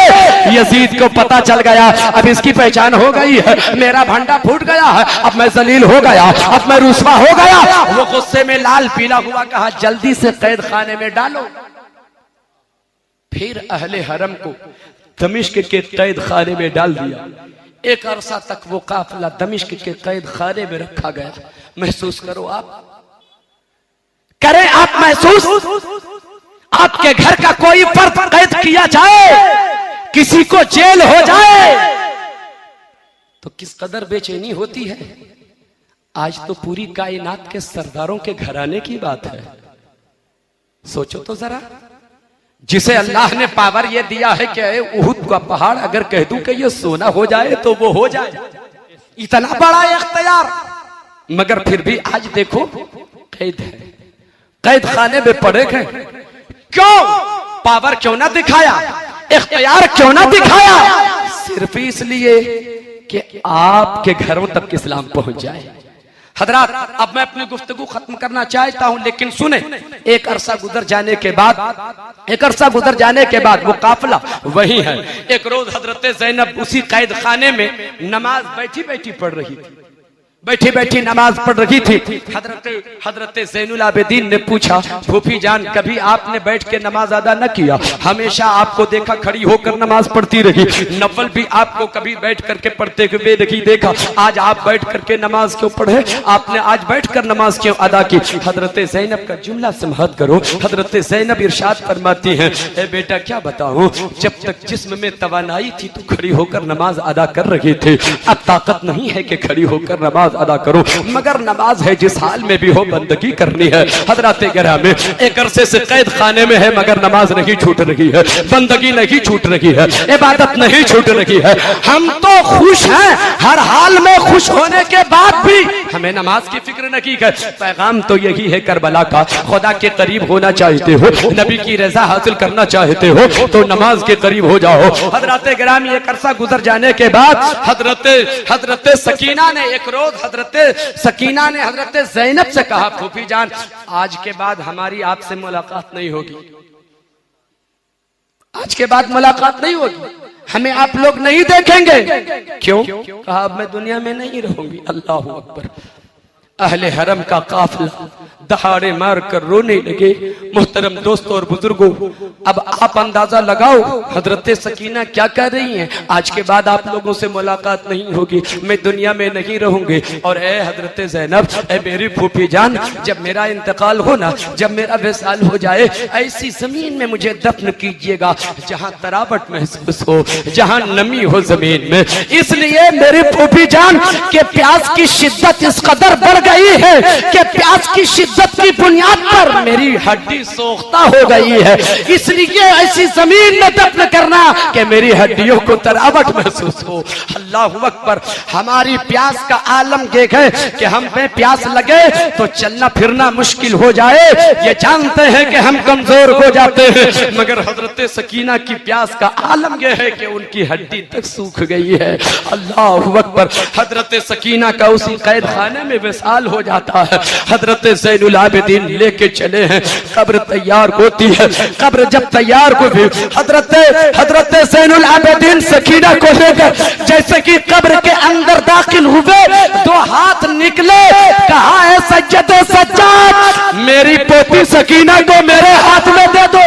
यजीद को पता चल गया अब इसकी पहचान हो गई है, मेरा भंडा फूट गया है, अब मैं जलील हो गया, अब मैं रुस्वा हो गया। वो गुस्से में लाल पीला हुआ, कहा जल्दी से कैद खाने में डालो। फिर अहले हरम को दमिश्क के कैद खाने में डाल दिया। एक अरसा तक वो काफिला दमिश्क के कैद खाने में रखा गया। महसूस करो, आप करें, आप महसूस, आपके घर का कोई फर्द कैद किया जाए, किसी को जेल हो जाए तो किस कदर बेचैनी होती है। आज तो पूरी कायनात के सरदारों के घराने की बात है। सोचो तो जरा, जिसे अल्लाह ने पावर ये दिया है कि उहुद का पहाड़ अगर कह दूं कि ये सोना हो जाए तो वो हो जाए, इतना बड़ा इख्तियार, मगर फिर भी आज देखो कैद है, कैद खाने में पड़े गए। क्यों? पावर क्यों ना दिखाया, इख्तियार क्यों ना दिखाया? सिर्फ इसलिए कि आपके घरों तक इस्लाम पहुंच जाए। हजरात, अब मैं अपनी गुफ्तगू खत्म करना चाहता हूं, लेकिन सुने, एक अरसा गुजर जाने के बाद वो काफिला वही है। एक रोज हजरत ज़ैनब उसी कैद खाने में नमाज बैठी बैठी पढ़ रही थी, बैठी बैठी नमाज पढ़ रही थी। हजरत ज़ैनुल आबिदीन ने पूछा, फूफी जान कभी आपने बैठ के नमाज अदा न किया, हमेशा आपको देखा खड़ी होकर नमाज पढ़ती रही, नफल भी आपको कभी बैठ करके पढ़ते हुए नहीं देखा, आज आप बैठ करके नमाज क्यों पढ़े, आपने आज बैठ कर नमाज क्यों अदा की? हजरत ज़ैनब का जुमला समाअत करो। हजरत ज़ैनब इरशाद फरमाती हैं, ए बेटा क्या बताऊं, जब तक जिस्म में तवानाई थी तो खड़ी होकर नमाज अदा कर रही थे, अब ताकत नहीं है कि खड़ी होकर नमाज अदा करो, मगर नमाज है जिस हाल में भी हो बंदगी करनी है। हजरत गिरामी, एक अरसे से कैद खाने में है मगर नमाज नहीं छूट रही है, बंदगी नहीं छूट रही है, इबादत नहीं छूट रही है। हम तो खुश हैं, हर हाल में खुश होने के बाद भी हमें नमाज की फिक्र नहीं है। पैगाम तो यही है करबला का, खुदा के करीब होना चाहते हो, नबी की रजा हासिल करना चाहते हो तो नमाज के करीब हो जाओ। हजरत गिरामी, एक अरसा गुजर जाने के बाद हजरत सकीना ने एक रोज हजरत ज़ैनब से कहा, फूफी जान आज के बाद हमारी आपसे मुलाकात नहीं होगी, आज के बाद मुलाकात नहीं होगी, हमें आप लोग नहीं देखेंगे। क्यों? कहा अब मैं दुनिया में नहीं रहूंगी। अल्लाह अकबर। अहले हरम का काफिला दहाड़े मार कर रोने लगे। मोहतरम दोस्तों और बुजुर्गों, अब आप अंदाजा लगाओ हजरत सकीना क्या कह रही हैं, आज के बाद आप लोगों से मुलाकात नहीं होगी, मैं दुनिया में नहीं रहूंगी। और ए हजरत ज़ैनब, ए मेरी फूफी जान, जब मेरा इंतकाल हो ना, जब मेरा विसाल हो जाए, ऐसी जमीन में मुझे दफन कीजिएगा जहां तरावट महसूस हो, जहां नमी हो जमीन में। इसलिए मेरी फूफी जान के प्यास की शिद्दत इस कदर बढ़ गई है कि प्यास की शिद्दत की बुनियाद पर मेरी हड्डी सोख्ता हो गई है, इसलिए ऐसी जमीन में दफन करना कि मेरी हड्डियों को तरावट महसूस हो। अल्लाह अकबर। हमारी प्यास का आलम ये है कि हम पे प्यास लगे तो चलना फिरना मुश्किल हो जाए, ये जानते हैं कि हम कमजोर हो जाते हैं, मगर हजरत सकीना की प्यास का आलम यह है कि उनकी हड्डी तक सूख गई है। अल्लाह अकबर। हजरत सकीना का उसी कैद खाने में विसाल हो जाता है। हजरत ज़ैनुल आबिदीन लेके चले हैं, कब्र तैयार होती है। कब्र जब तैयार होती, हजरत ज़ैनुल आबिदीन सकीना को लेकर जैसे कि कब्र के अंदर दाखिल हुए, दो हाथ निकले, कहा है सज्जदे सज्जाद, मेरी पोती सकीना को मेरे हाथ में दे दो,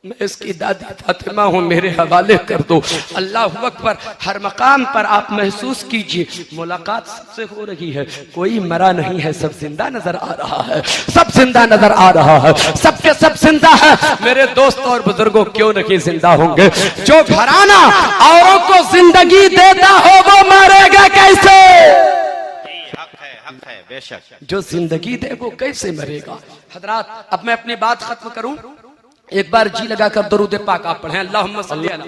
मैं इसकी दादी फातिमा हूं, मेरे हवाले कर दो। अल्लाह अकबर। हर मकाम पर आप महसूस कीजिए मुलाकात सबसे हो रही है, कोई मरा नहीं है, सब जिंदा नजर आ रहा है, सब जिंदा नजर आ रहा है, सबके सब जिंदा है। मेरे दोस्तों और बुजुर्गों, क्यों नहीं जिंदा होंगे? जो घराना औरों को जिंदगी देता हो वो मरेगा कैसे? हक है, बेशक। जो जिंदगी दे वो कैसे मरेगा? हजरात, अब मैं अपनी बात खत्म करूं, एक बार जी लगाकर दरूद पाक आप पढ़ें। अल्लाहुम्मा सल्ली अला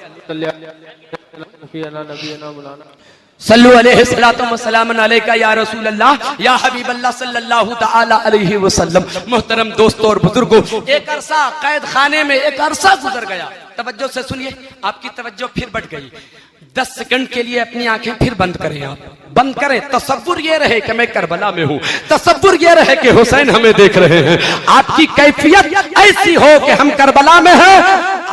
सल्लु अलैहि सलातु व सलामन अलैका या रसूल अल्लाह या हबीब अल्लाह सल्लल्लाहु तआला अलैहि वसल्लम। मोहतरम दोस्तों और बुजुर्गों, एक अरसा कैद खाने में एक अरसा गुजर गया। तवज्जो से सुनिए, आपकी तवज्जो फिर बढ़ गई। 10 सेकंड के लिए अपनी आंखें फिर बंद करें, आप बंद करें। तसव्वुर ये रहे कि मैं करबला में हूं, तसव्वुर ये रहे कि हुसैन हमें देख रहे हैं। आपकी कैफियत ऐसी हो कि हम करबला में हैं,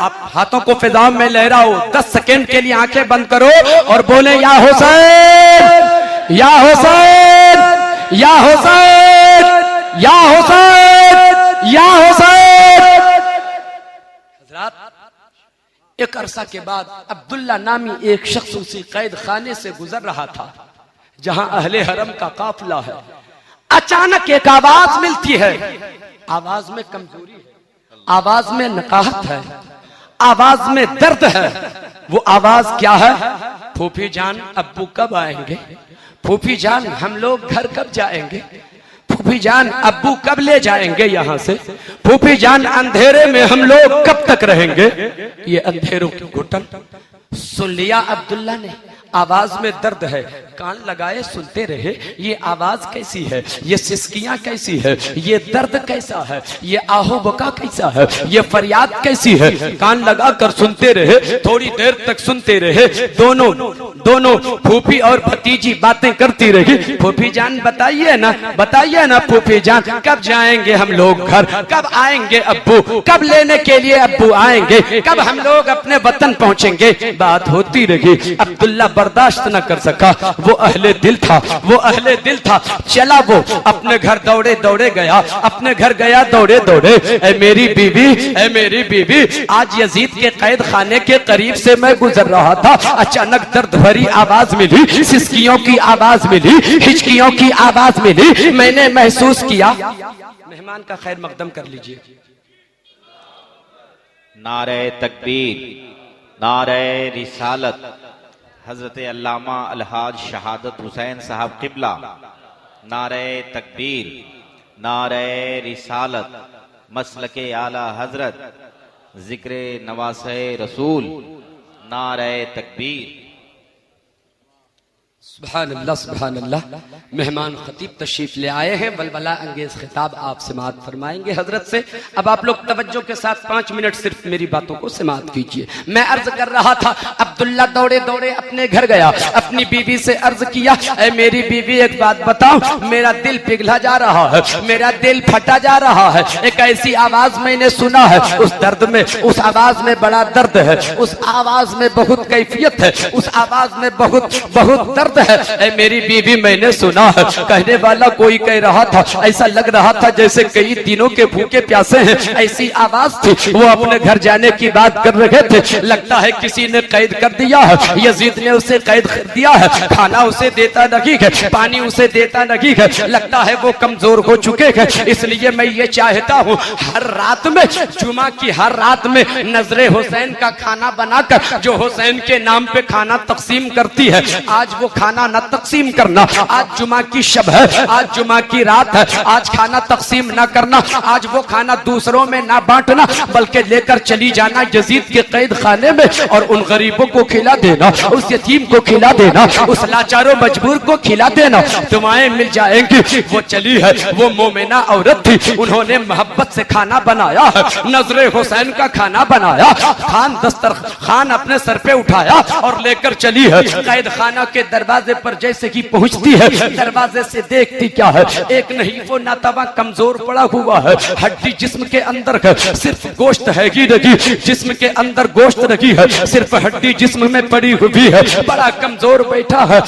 आप हाथों को फिजाओं में लहराओ। 10 सेकंड के लिए आंखें बंद करो और बोले या हुसैन, या हुसैन, या हुसैन, या हुसैन, या हुसैन। हज़रात, एक अरसा के बाद अब्दुल्ला नामी एक शख्स उसी कैद खाने से गुजर रहा था जहां अहले हरम का काफिला है। अचानक एक आवाज मिलती है। आवाज में कमजोरी है, आवाज में नकाहत है, आवाज में दर्द है। वो आवाज क्या है? फूफी जान अब्बू कब आएंगे? फूफी जान हम लोग घर कब जाएंगे? फूफी जान अब्बू कब ले जाएंगे यहाँ से? फूफी जान अंधेरे में हम लोग कब तक रहेंगे? ये अंधेरों की घुटन सुन लिया अब्दुल्ला ने। आवाज में दर्द है, कान लगाए सुनते रहे। ये आवाज कैसी है? ये सिसकियां कैसी है? ये दर्द कैसा है? ये आहो बका कैसा है? ये फरियाद कैसी है? कान लगा कर सुनते रहे, थोड़ी देर तक सुनते रहे। दोनों फूफी और भतीजी बातें करती रही। फूफी जान बताइए ना, बताइए ना फूफी जान, कब जाएंगे हम लोग घर? कब आएंगे अब्बू? कब लेने के लिए अब्बू आएंगे? कब हम लोग अपने वतन पहुंचेंगे? बात होती रही। अब्दुल्ला बर्दाश्त न कर सका। वो अहले दिल था, वो अहले दिल था। चला वो अपने घर दौड़े दौड़े गया, अपने घर गया दौड़े दौड़े। ऐ मेरी बीवी, ऐ मेरी बीवी, आज यजीद के कैद खाने के करीब से मैं गुजर रहा था। अचानक दर्द भरी आवाज मिली, सिसकियों की आवाज मिली, हिचकियों की आवाज मिली। मैंने महसूस किया। मेहमान का खैर मकदम कर लीजिए। नारे तकबीर, नारे रिसालत, हजरत अल्लामा अलहाज शहादत हुसैन साहब किबला। नारे तकबीर, नारे रिसालत, मसलके आला हजरत, जिक्र नवासे रसूल। नारे तकबीर। सुभान अल्लाह, सुभान अल्लाह। मेहमान खतीब तशरीफ ले आए हैं, बलबला अंगेज खिताब आप समाअत फरमाएंगे हजरत से। अब आप लोग तवज्जो के साथ 5 मिनट सिर्फ मेरी बातों को समाअत कीजिए। मैं अर्ज कर रहा था, अब्दुल्ला दौड़े दौड़े अपने घर गया, अपनी बीवी से अर्ज किया, ऐ मेरी बीवी एक बात बताओ, मेरा दिल पिघला जा रहा है, मेरा दिल फटा जा रहा है। एक ऐसी आवाज मैंने सुना है, उस दर्द में, उस आवाज में बड़ा दर्द है, उस आवाज में बहुत कैफियत है, उस आवाज में बहुत बहुत दर्द है। ऐ मेरी बीवी मैंने सुना है। कहने वाला कोई कह रहा था, ऐसा लग रहा था जैसे कई दिनों के भूखे प्यासे हैं, ऐसी आवाज थी। वो अपने घर जाने की बात कर रहे थे। लगता है किसी ने कैद कर दिया है, यजीद ने उसे कैद कर दिया है। खाना उसे देता नहीं है, पानी उसे देता नहीं है। लगता है वो कमजोर हो चुके हैं। इसलिए मैं ये चाहता हूँ हर रात में, जुमा की हर रात में नजरे हुसैन का खाना बनाकर, जो हुसैन के नाम पे खाना तकसीम करती है, आज वो खाना न तकसीम करना। आज जुमा की शब है, आज जुमा की रात है, आज खाना तकसीम न करना। आज वो खाना दूसरों में ना बांटना, बल्कि लेकर चली जाना यजीद के कैद खाने में और उन गरीबों को खिला देना, उस यतीम को खिला देना, उस लाचारों मजबूर को खिला देना। दुआएं मिल जाएंगी। वो चली है, वो मोमिना औरत थी, उन्होंने मोहब्बत से खाना बनाया है, नजरे हुसैन का खाना बनाया। खान अपने सर पे उठाया और लेकर चली है। कैद खाना के दरवाजे पर जैसे कि पहुंचती है, दरवाजे से देखती क्या है, एक नहीं वो नातवा कमजोर पड़ा हुआ है, हड्डी जिस्म के अंदर है, सिर्फ गोश्त है ही नहीं, जिस्म के अंदर गोश्त रखी है, सिर्फ हड्डी जिस्म में पड़ी हुई है, बड़ा कमजोर बैठा है,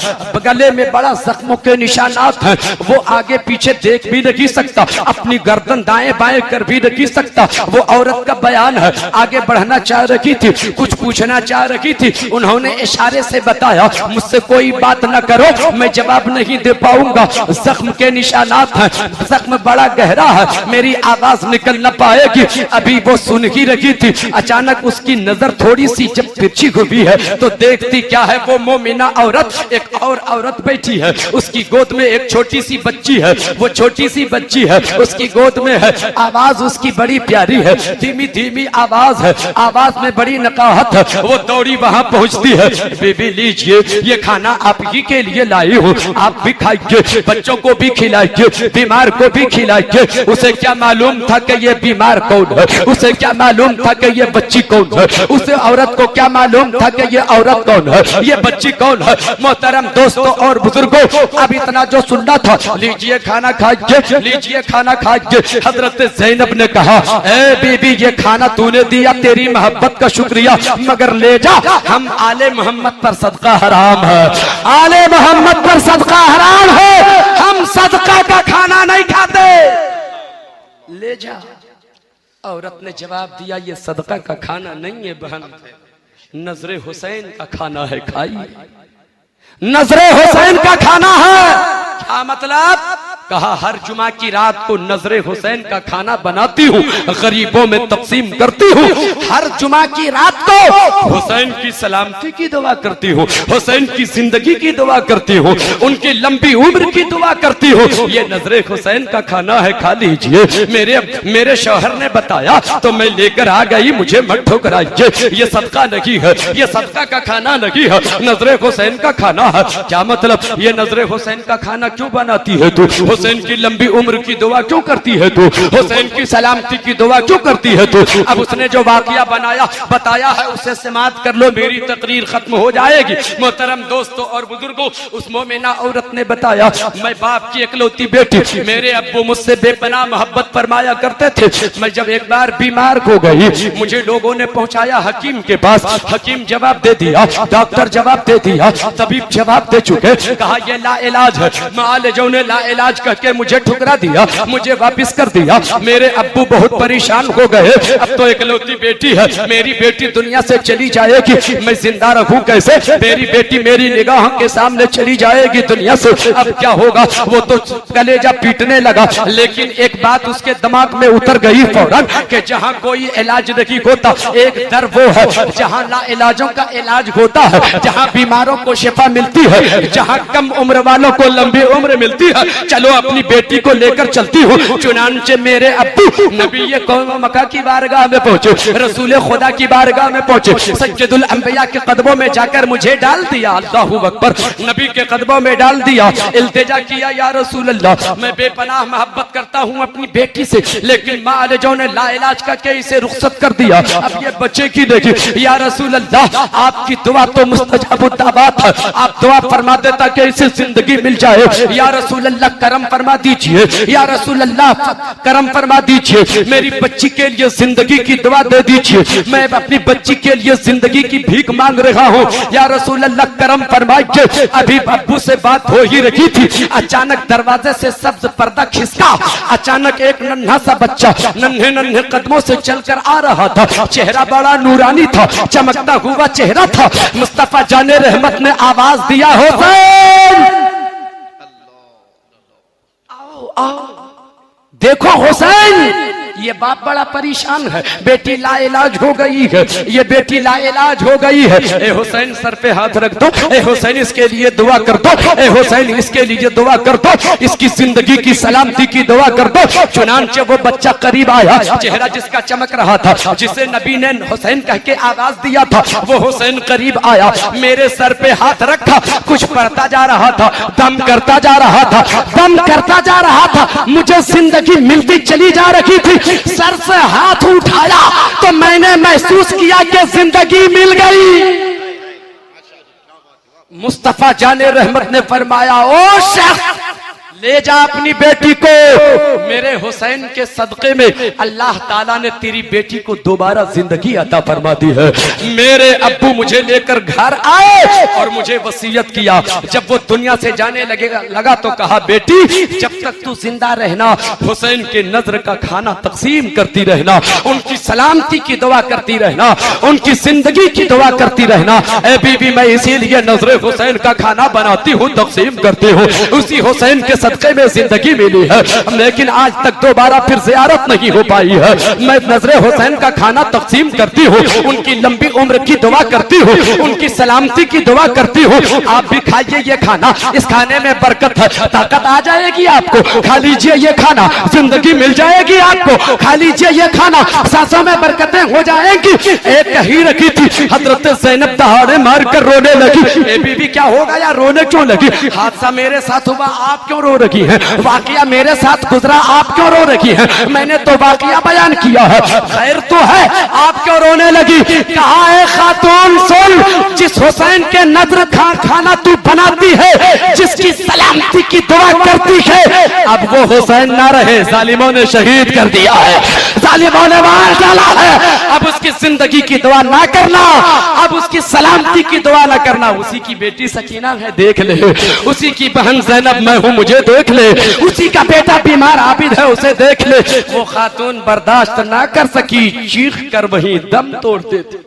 गले में बड़ा जख्मों के निशानात हैं। वो आगे पीछे देख भी नहीं सकता, अपनी गर्दन दाएं बाएं कर भी नहीं सकता। वो औरत का बयान है, आगे बढ़ना चाह रही थी, कुछ पूछना चाह रही थी, उन्होंने इशारे से बताया मुझसे कोई बात बात न करो, मैं जवाब नहीं दे पाऊंगा। जख्म के निशानात हैं, जख्म बड़ा गहरा है, मेरी आवाज निकल न पाएगी। अभी वो सुन ही रही थी, अचानक उसकी नजर थोड़ी सी जब तिरछी हुई है तो देखती क्या है, वो मोमिना औरत एक और औरत बैठी है, उसकी गोद में एक छोटी सी बच्ची है। वो छोटी सी बच्ची है, उसकी गोद में है, आवाज उसकी बड़ी प्यारी है, धीमी धीमी आवाज है, आवाज में बड़ी नकाहत है। वो दौड़ी वहां पहुंचती है, बेबी लीजिए ये खाना आप ही के लिए लाई हूँ, आप भी खाइए, बच्चों को भी खिलाइए, बीमार को भी खिलाइए। उसे क्या मालूम था कि ये बीमार कौन है, उसे क्या मालूम था कि ये बच्ची कौन है, उसे औरत को क्या मालूम था कि ये औरत कौन है, ये बच्ची कौन है। मोहतरम दोस्तों और बुजुर्गों, अब इतना जो सुनना था, लीजिए खाना खाइए, लीजिए खाना खाइए। हजरत ज़ैनब ने कहा, ए बीबी ये खाना तूने दिया, तेरी मोहब्बत का शुक्रिया, मगर ले जा, हम आले मोहम्मद पर सदका हराम है, आले मोहम्मद पर सदका हराम है, हम सदका का खाना नहीं खाते, ले जा। औरत ने जवाब दिया, ये सदका का खाना नहीं है बहन, नजरे हुसैन का खाना है, खाइए, नजरे हुसैन का खाना है। क्या मतलब? कहा हर जुमा की रात को नजरे हुसैन का खाना बनाती हूँ, गरीबों में तकसीम करती हूँ, हर जुमा की रात को हुसैन की सलामती की दुआ करती हूँ, हुसैन की जिंदगी की दुआ करती हूँ, उनकी लंबी उम्र की दुआ करती हूँ। ये नजरे हुसैन का खाना है, खा लीजिए। मेरे शौहर ने बताया तो मैं लेकर आ गई, मुझे मत ठुकराइए, ये सदका नहीं है, ये सदका का खाना नहीं है, नजरे हुसैन का खाना है। क्या मतलब? ये नजरे हुसैन का खाना क्यों बनाती है तू? हुसैन की लंबी उम्र की दुआ क्यों करती है तू? हुसैन की सलामती की दुआ क्यों करती है तू? अब उसने जो वाकया बताया है उसे समाप्त कर लो, मेरी तकरीर खत्म हो जाएगी। मोहतरम दोस्तों और बुजुर्गों, उस मोमिना औरत ने बताया, मैं बाप की इकलौती बेटी, मेरे अब्बू मुझसे बेपनाह मोहब्बत फरमाया करते थे। मैं जब एक बार बीमार हो गई, मुझे लोगों ने पहुंचाया हकीम के पास, हकीम जवाब दे दिया, डॉक्टर जवाब दे दिया, तबीब जवाब दे चुके, कहा यह लाइलाज है। मालिजों ने लाइलाज करके मुझे ठुकरा दिया, मुझे वापस कर दिया। मेरे अब्बू बहुत परेशान हो गए, अब तो इकलौती बेटी है, मेरी बेटी दुनिया से चली जाएगी, मैं जिंदा रहूं कैसे? मेरी बेटी मेरी निगाहों के सामने चली जाएगी दुनिया से, अब क्या होगा? वो तो कलेजा पीटने लगा, लेकिन एक बात उसके दिमाग में उतर गई फौरन कि जहाँ कोई इलाज नहीं होता, एक दर वो है जहाँ लाइलाजों का इलाज होता है, जहाँ बीमारों को शिफा मिलती है, जहाँ कम उम्र वालों को लंबी उम्र मिलती है। चलो अपनी बेटी को लेकर चलती हूँ। चुनांचे मेरे अब्बू नबी कौम मक्का की बारगाह में पहुंचे, रसूल खुदा की बारगाह में पहुंचे, सज्जदुल अंबिया के कदमों में जाकर मुझे डाल दिया, अल्लाहू अकबर, नबी के कदमों में डाल दिया, इल्तिजा किया, या रसूल अल्लाह मैं बेपनाह मोहब्बत करता हूँ अपनी बेटी से, लेकिन मालिजों ने लाइलाज करके इसे रुखसत कर दिया, अब ये बच्चे की देखी। या रसूल अल्लाह आपकी दुआ तो मुस्तजाबुद दावत है, आप दुआ फरमा दे ताकि इसे जिंदगी मिल जाए। या रसूल अल्लाह करम फरमा दीजिए, या रसूल अल्लाह करम फरमा दीजिए, मेरी बच्ची के लिए जिंदगी की दुआ दे दीजिए, मैं अपनी बच्ची के लिए जिंदगी की भीख मांग रहा हूँ, या रसूल अल्लाह करम फरमाइए। अभी अब्बू से बात हो ही रही थी, अचानक दरवाजे से सब्ज पर्दा खिसका, अचानक एक नन्हा सा बच्चा नन्हे नन्हे कदमों से चलकर आ रहा था, चेहरा बड़ा नूरानी था, चमकता हुआ चेहरा था। मुस्तफा जाने रहमत ने आवाज दिया, हुसैन आओ देखो हुसैन। ये बाप बड़ा परेशान है, बेटी लाइलाज हो गई है, ये बेटी लाइलाज हो गई है। ए हुसैन सर पे हाथ रख दो, ए हुसैन इसके लिए दुआ कर दो, ए हुसैन इसके लिए दुआ कर दो, इसकी जिंदगी की सलामती की दुआ कर दो। चुनांचे वो बच्चा करीब आया, चेहरा जिसका चमक रहा था, जिसे नबी ने हुसैन कह के आवाज दिया था, वो हुसैन करीब आया, मेरे सर पे हाथ रखा, कुछ पढ़ता जा रहा था, दम करता जा रहा था, दम करता जा रहा था, मुझे जिंदगी मिलती चली जा रही थी। सर से हाथ उठाया तो मैंने महसूस किया कि जिंदगी मिल गई। मुस्तफा जाने रहमत ने फरमाया, ओ शख्स ले जा अपनी बेटी को, मेरे हुसैन के सदके में अल्लाह ताला ने तेरी बेटी को दोबारा जिंदगी अता फरमा दी है। मेरे अब्बू मुझे लेकर घर आए और मुझे वसीयत किया, जब वो दुनिया से जाने लगा तो कहा बेटी जब तक तू जिंदा रहना हुसैन के नजर का खाना तकसीम करती रहना, उनकी सलामती की दुआ करती रहना, उनकी जिंदगी की दुआ करती रहना। ए बीबी मैं इसीलिए नजर हुसैन का खाना बनाती हूँ, तकसीम करती हूँ, उसी हुसैन के सदके में जिंदगी मिली है, लेकिन आज तक दोबारा फिर जियारत नहीं हो पाई है। मैं नजर हुसैन का खाना तकसीम करती हूँ, उनकी लंबी उम्र की दुआ करती हूँ, उनकी सलामती की दुआ करती हूँ। आप भी खाइए ये खाना, इस खाने में बरकत है, ताकत आ जाएगी आपको। खा लीजिए ये खाना, जिंदगी मिल जाएगी आपको। खा लीजिए ये खाना, सांसों में बरकतें हो जाएंगी। एक कही रखी थी हजरत ज़ैनब दहाड़े मार कर रोने लगी। ए बीबी क्या होगा या रोने क्यों लगी? हादसा मेरे साथ हुआ, आप क्यों रो रही हैं? वाकया मेरे साथ गुजरा, आप क्यों रो रही हैं? मैंने तो वाकया बयान किया है, खैर तो है, आप क्यों रोने लगी? कहा है खातून सुन, जिस हुसैन के नजर खाना तू बनाती है, जिसकी सलामती की दुआ करती है, अब वो हुसैन ना रहे, जालिमों ने शहीद कर दिया है, जालिमों ने मार डाला है। अब उसकी जिंदगी की दुआ ना करना, अब उसकी सलामती की दुआ ना करना। उसी की बेटी सकीना है, देख ले, उसी की बहन ज़ैनब मैं हूं, मुझे देख ले, उसी का बेटा बीमार आबिद है, उसे देख ले। वो खातून बर्दाश्त ना कर सकी, चीख कर वहीं दम तोड़ देती।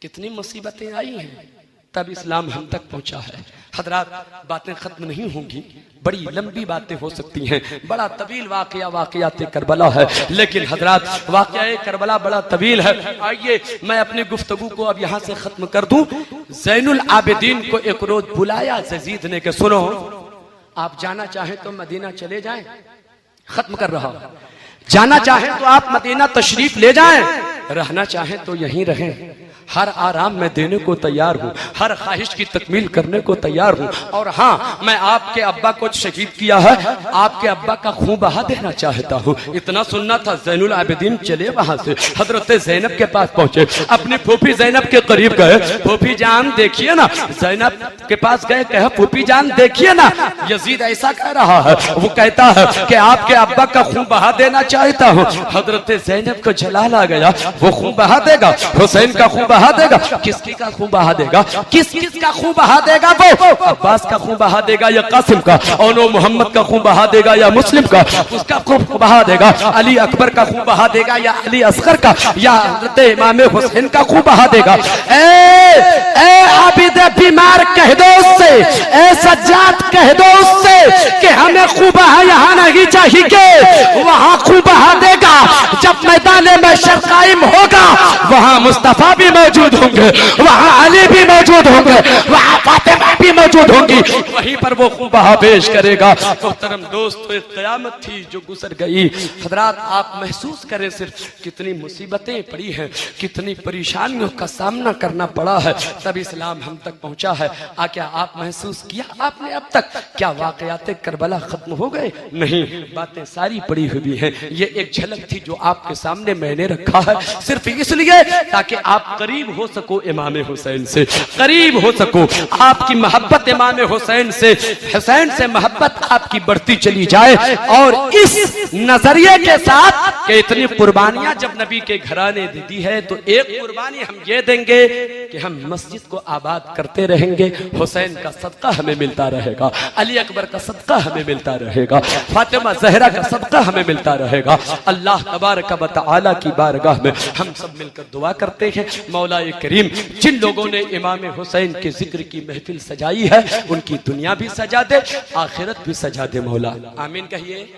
कितनी मुसीबतें आई हैं, तब इस्लाम हम तक पहुंचा है। हजरात बातें खत्म नहीं होंगी, बड़ी लंबी बातें हो सकती हैं, बड़ा तवील वाकयात करबला है, लेकिन हजरात वाकया करबला बड़ा तवील है। आइए मैं अपनी गुफ्तगू को अब यहाँ से खत्म कर दूं। ज़ैनुल आबिदीन को एक रोज बुलाया यजीद ने कि सुनो, आप जाना चाहें तो मदीना चले जाएं, खत्म कर रहा हूं, जाना चाहें तो आप मदीना तशरीफ ले जाएं, रहना चाहें तो यहीं रहें, हर आराम में देने को तैयार हूँ, हर ख्वाहिश की तकमील करने को तैयार हूँ। और हाँ, मैं आपके अब्बा को शहीद किया है, आपके अब्बा का खून बहा देना चाहता हूँ। इतना सुनना था, ज़ैनुल आबिदीन चले वहां से हजरत ज़ैनब के पास पहुंचे, अपनी फूफी ज़ैनब के करीब गए। फूफी जान देखिए ना, ज़ैनब के पास गए, कहे फूफी जान देखिए ना, यजीद ऐसा कह रहा है, वो कहता है कि आपके अब्बा का खून बहा देना चाहता हूँ। हजरत ज़ैनब को जलाल आ गया, वो खून बहा देगा, हुसैन का खून बहा देगा, किसकी का खून बहा देगा, किस का खून बहा देगा? वो अब्बास का खून बहा देगा या कासिम का, और मोहम्मद का खून बहा देगा या मुस्लिम का, उसका खून बहा देगा, अली अकबर का खून बहा देगा या अली असगर का, या हज़रत इमाम हुसैन का खून बहा देगा। ए आबिद बीमार कह दो उससे, ए सज्जाद कह दो उससे कि हमें खून बहा यहाँ नहीं चाहिए, वहां खून बहा देगा। जब मैदान में शर कायम होगा, वहां मुस्तफा भी मौजूद होंगे, वहां अली भी मौजूद होंगे, वहां फातिमा भी मौजूद होंगी, वहीं पर वो खून बहा पेश करेगा। मोहतरम दोस्तों, एक क़यामत थी जो गुजर गई। हजरात आप महसूस करें सिर्फ कितनी मुसीबतें पड़ी हैं, कितनी परेशानियों का सामना करना पड़ा है, तब इस्लाम हम तक पहुंचा है। क्या आप महसूस किया आपने अब तक? क्या वाकयात करबला खत्म हो गए? नहीं, बातें सारी पड़ी हुई हैं। ये एक झलक थी जो आपके सामने मैंने रखा है, सिर्फ इसलिए ताकि आप करीब हो सको इमाम हुसैन से, करीब हो सको, आपकी मोहब्बत इमाम हुसैन से मोहब्बत आपकी बढ़ती चली जाए। और इस नजरिए के साथ कि इतनी कुर्बानियां जब नबी के घराने ने दी है, तो एक कुर्बानी हम ये देंगे कि हम मस्जिद को आबाद करते रहेंगे, हुसैन का सदका हमें मिलता रहेगा, अली अकबर का सदका हमें मिलता रहेगा, फातिमा ज़हरा का सदका हमें मिलता रहेगा। अल्लाह तबारक व तआला की बारगाह में हम सब मिलकर दुआ करते हैं, मौला करीम जिन लोगों ने इमाम हुसैन के जिक्र की महफिल सजाई है, उनकी दुनिया भी सजा दे, आखिरत भी सजा दे। मौला आमीन कहिए।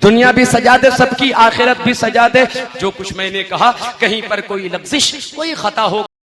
दुनिया भी सजा दे, सबकी आखिरत भी सजा दे। जो कुछ मैंने कहा, कहीं पर कोई लफ्जिश, कोई खता हो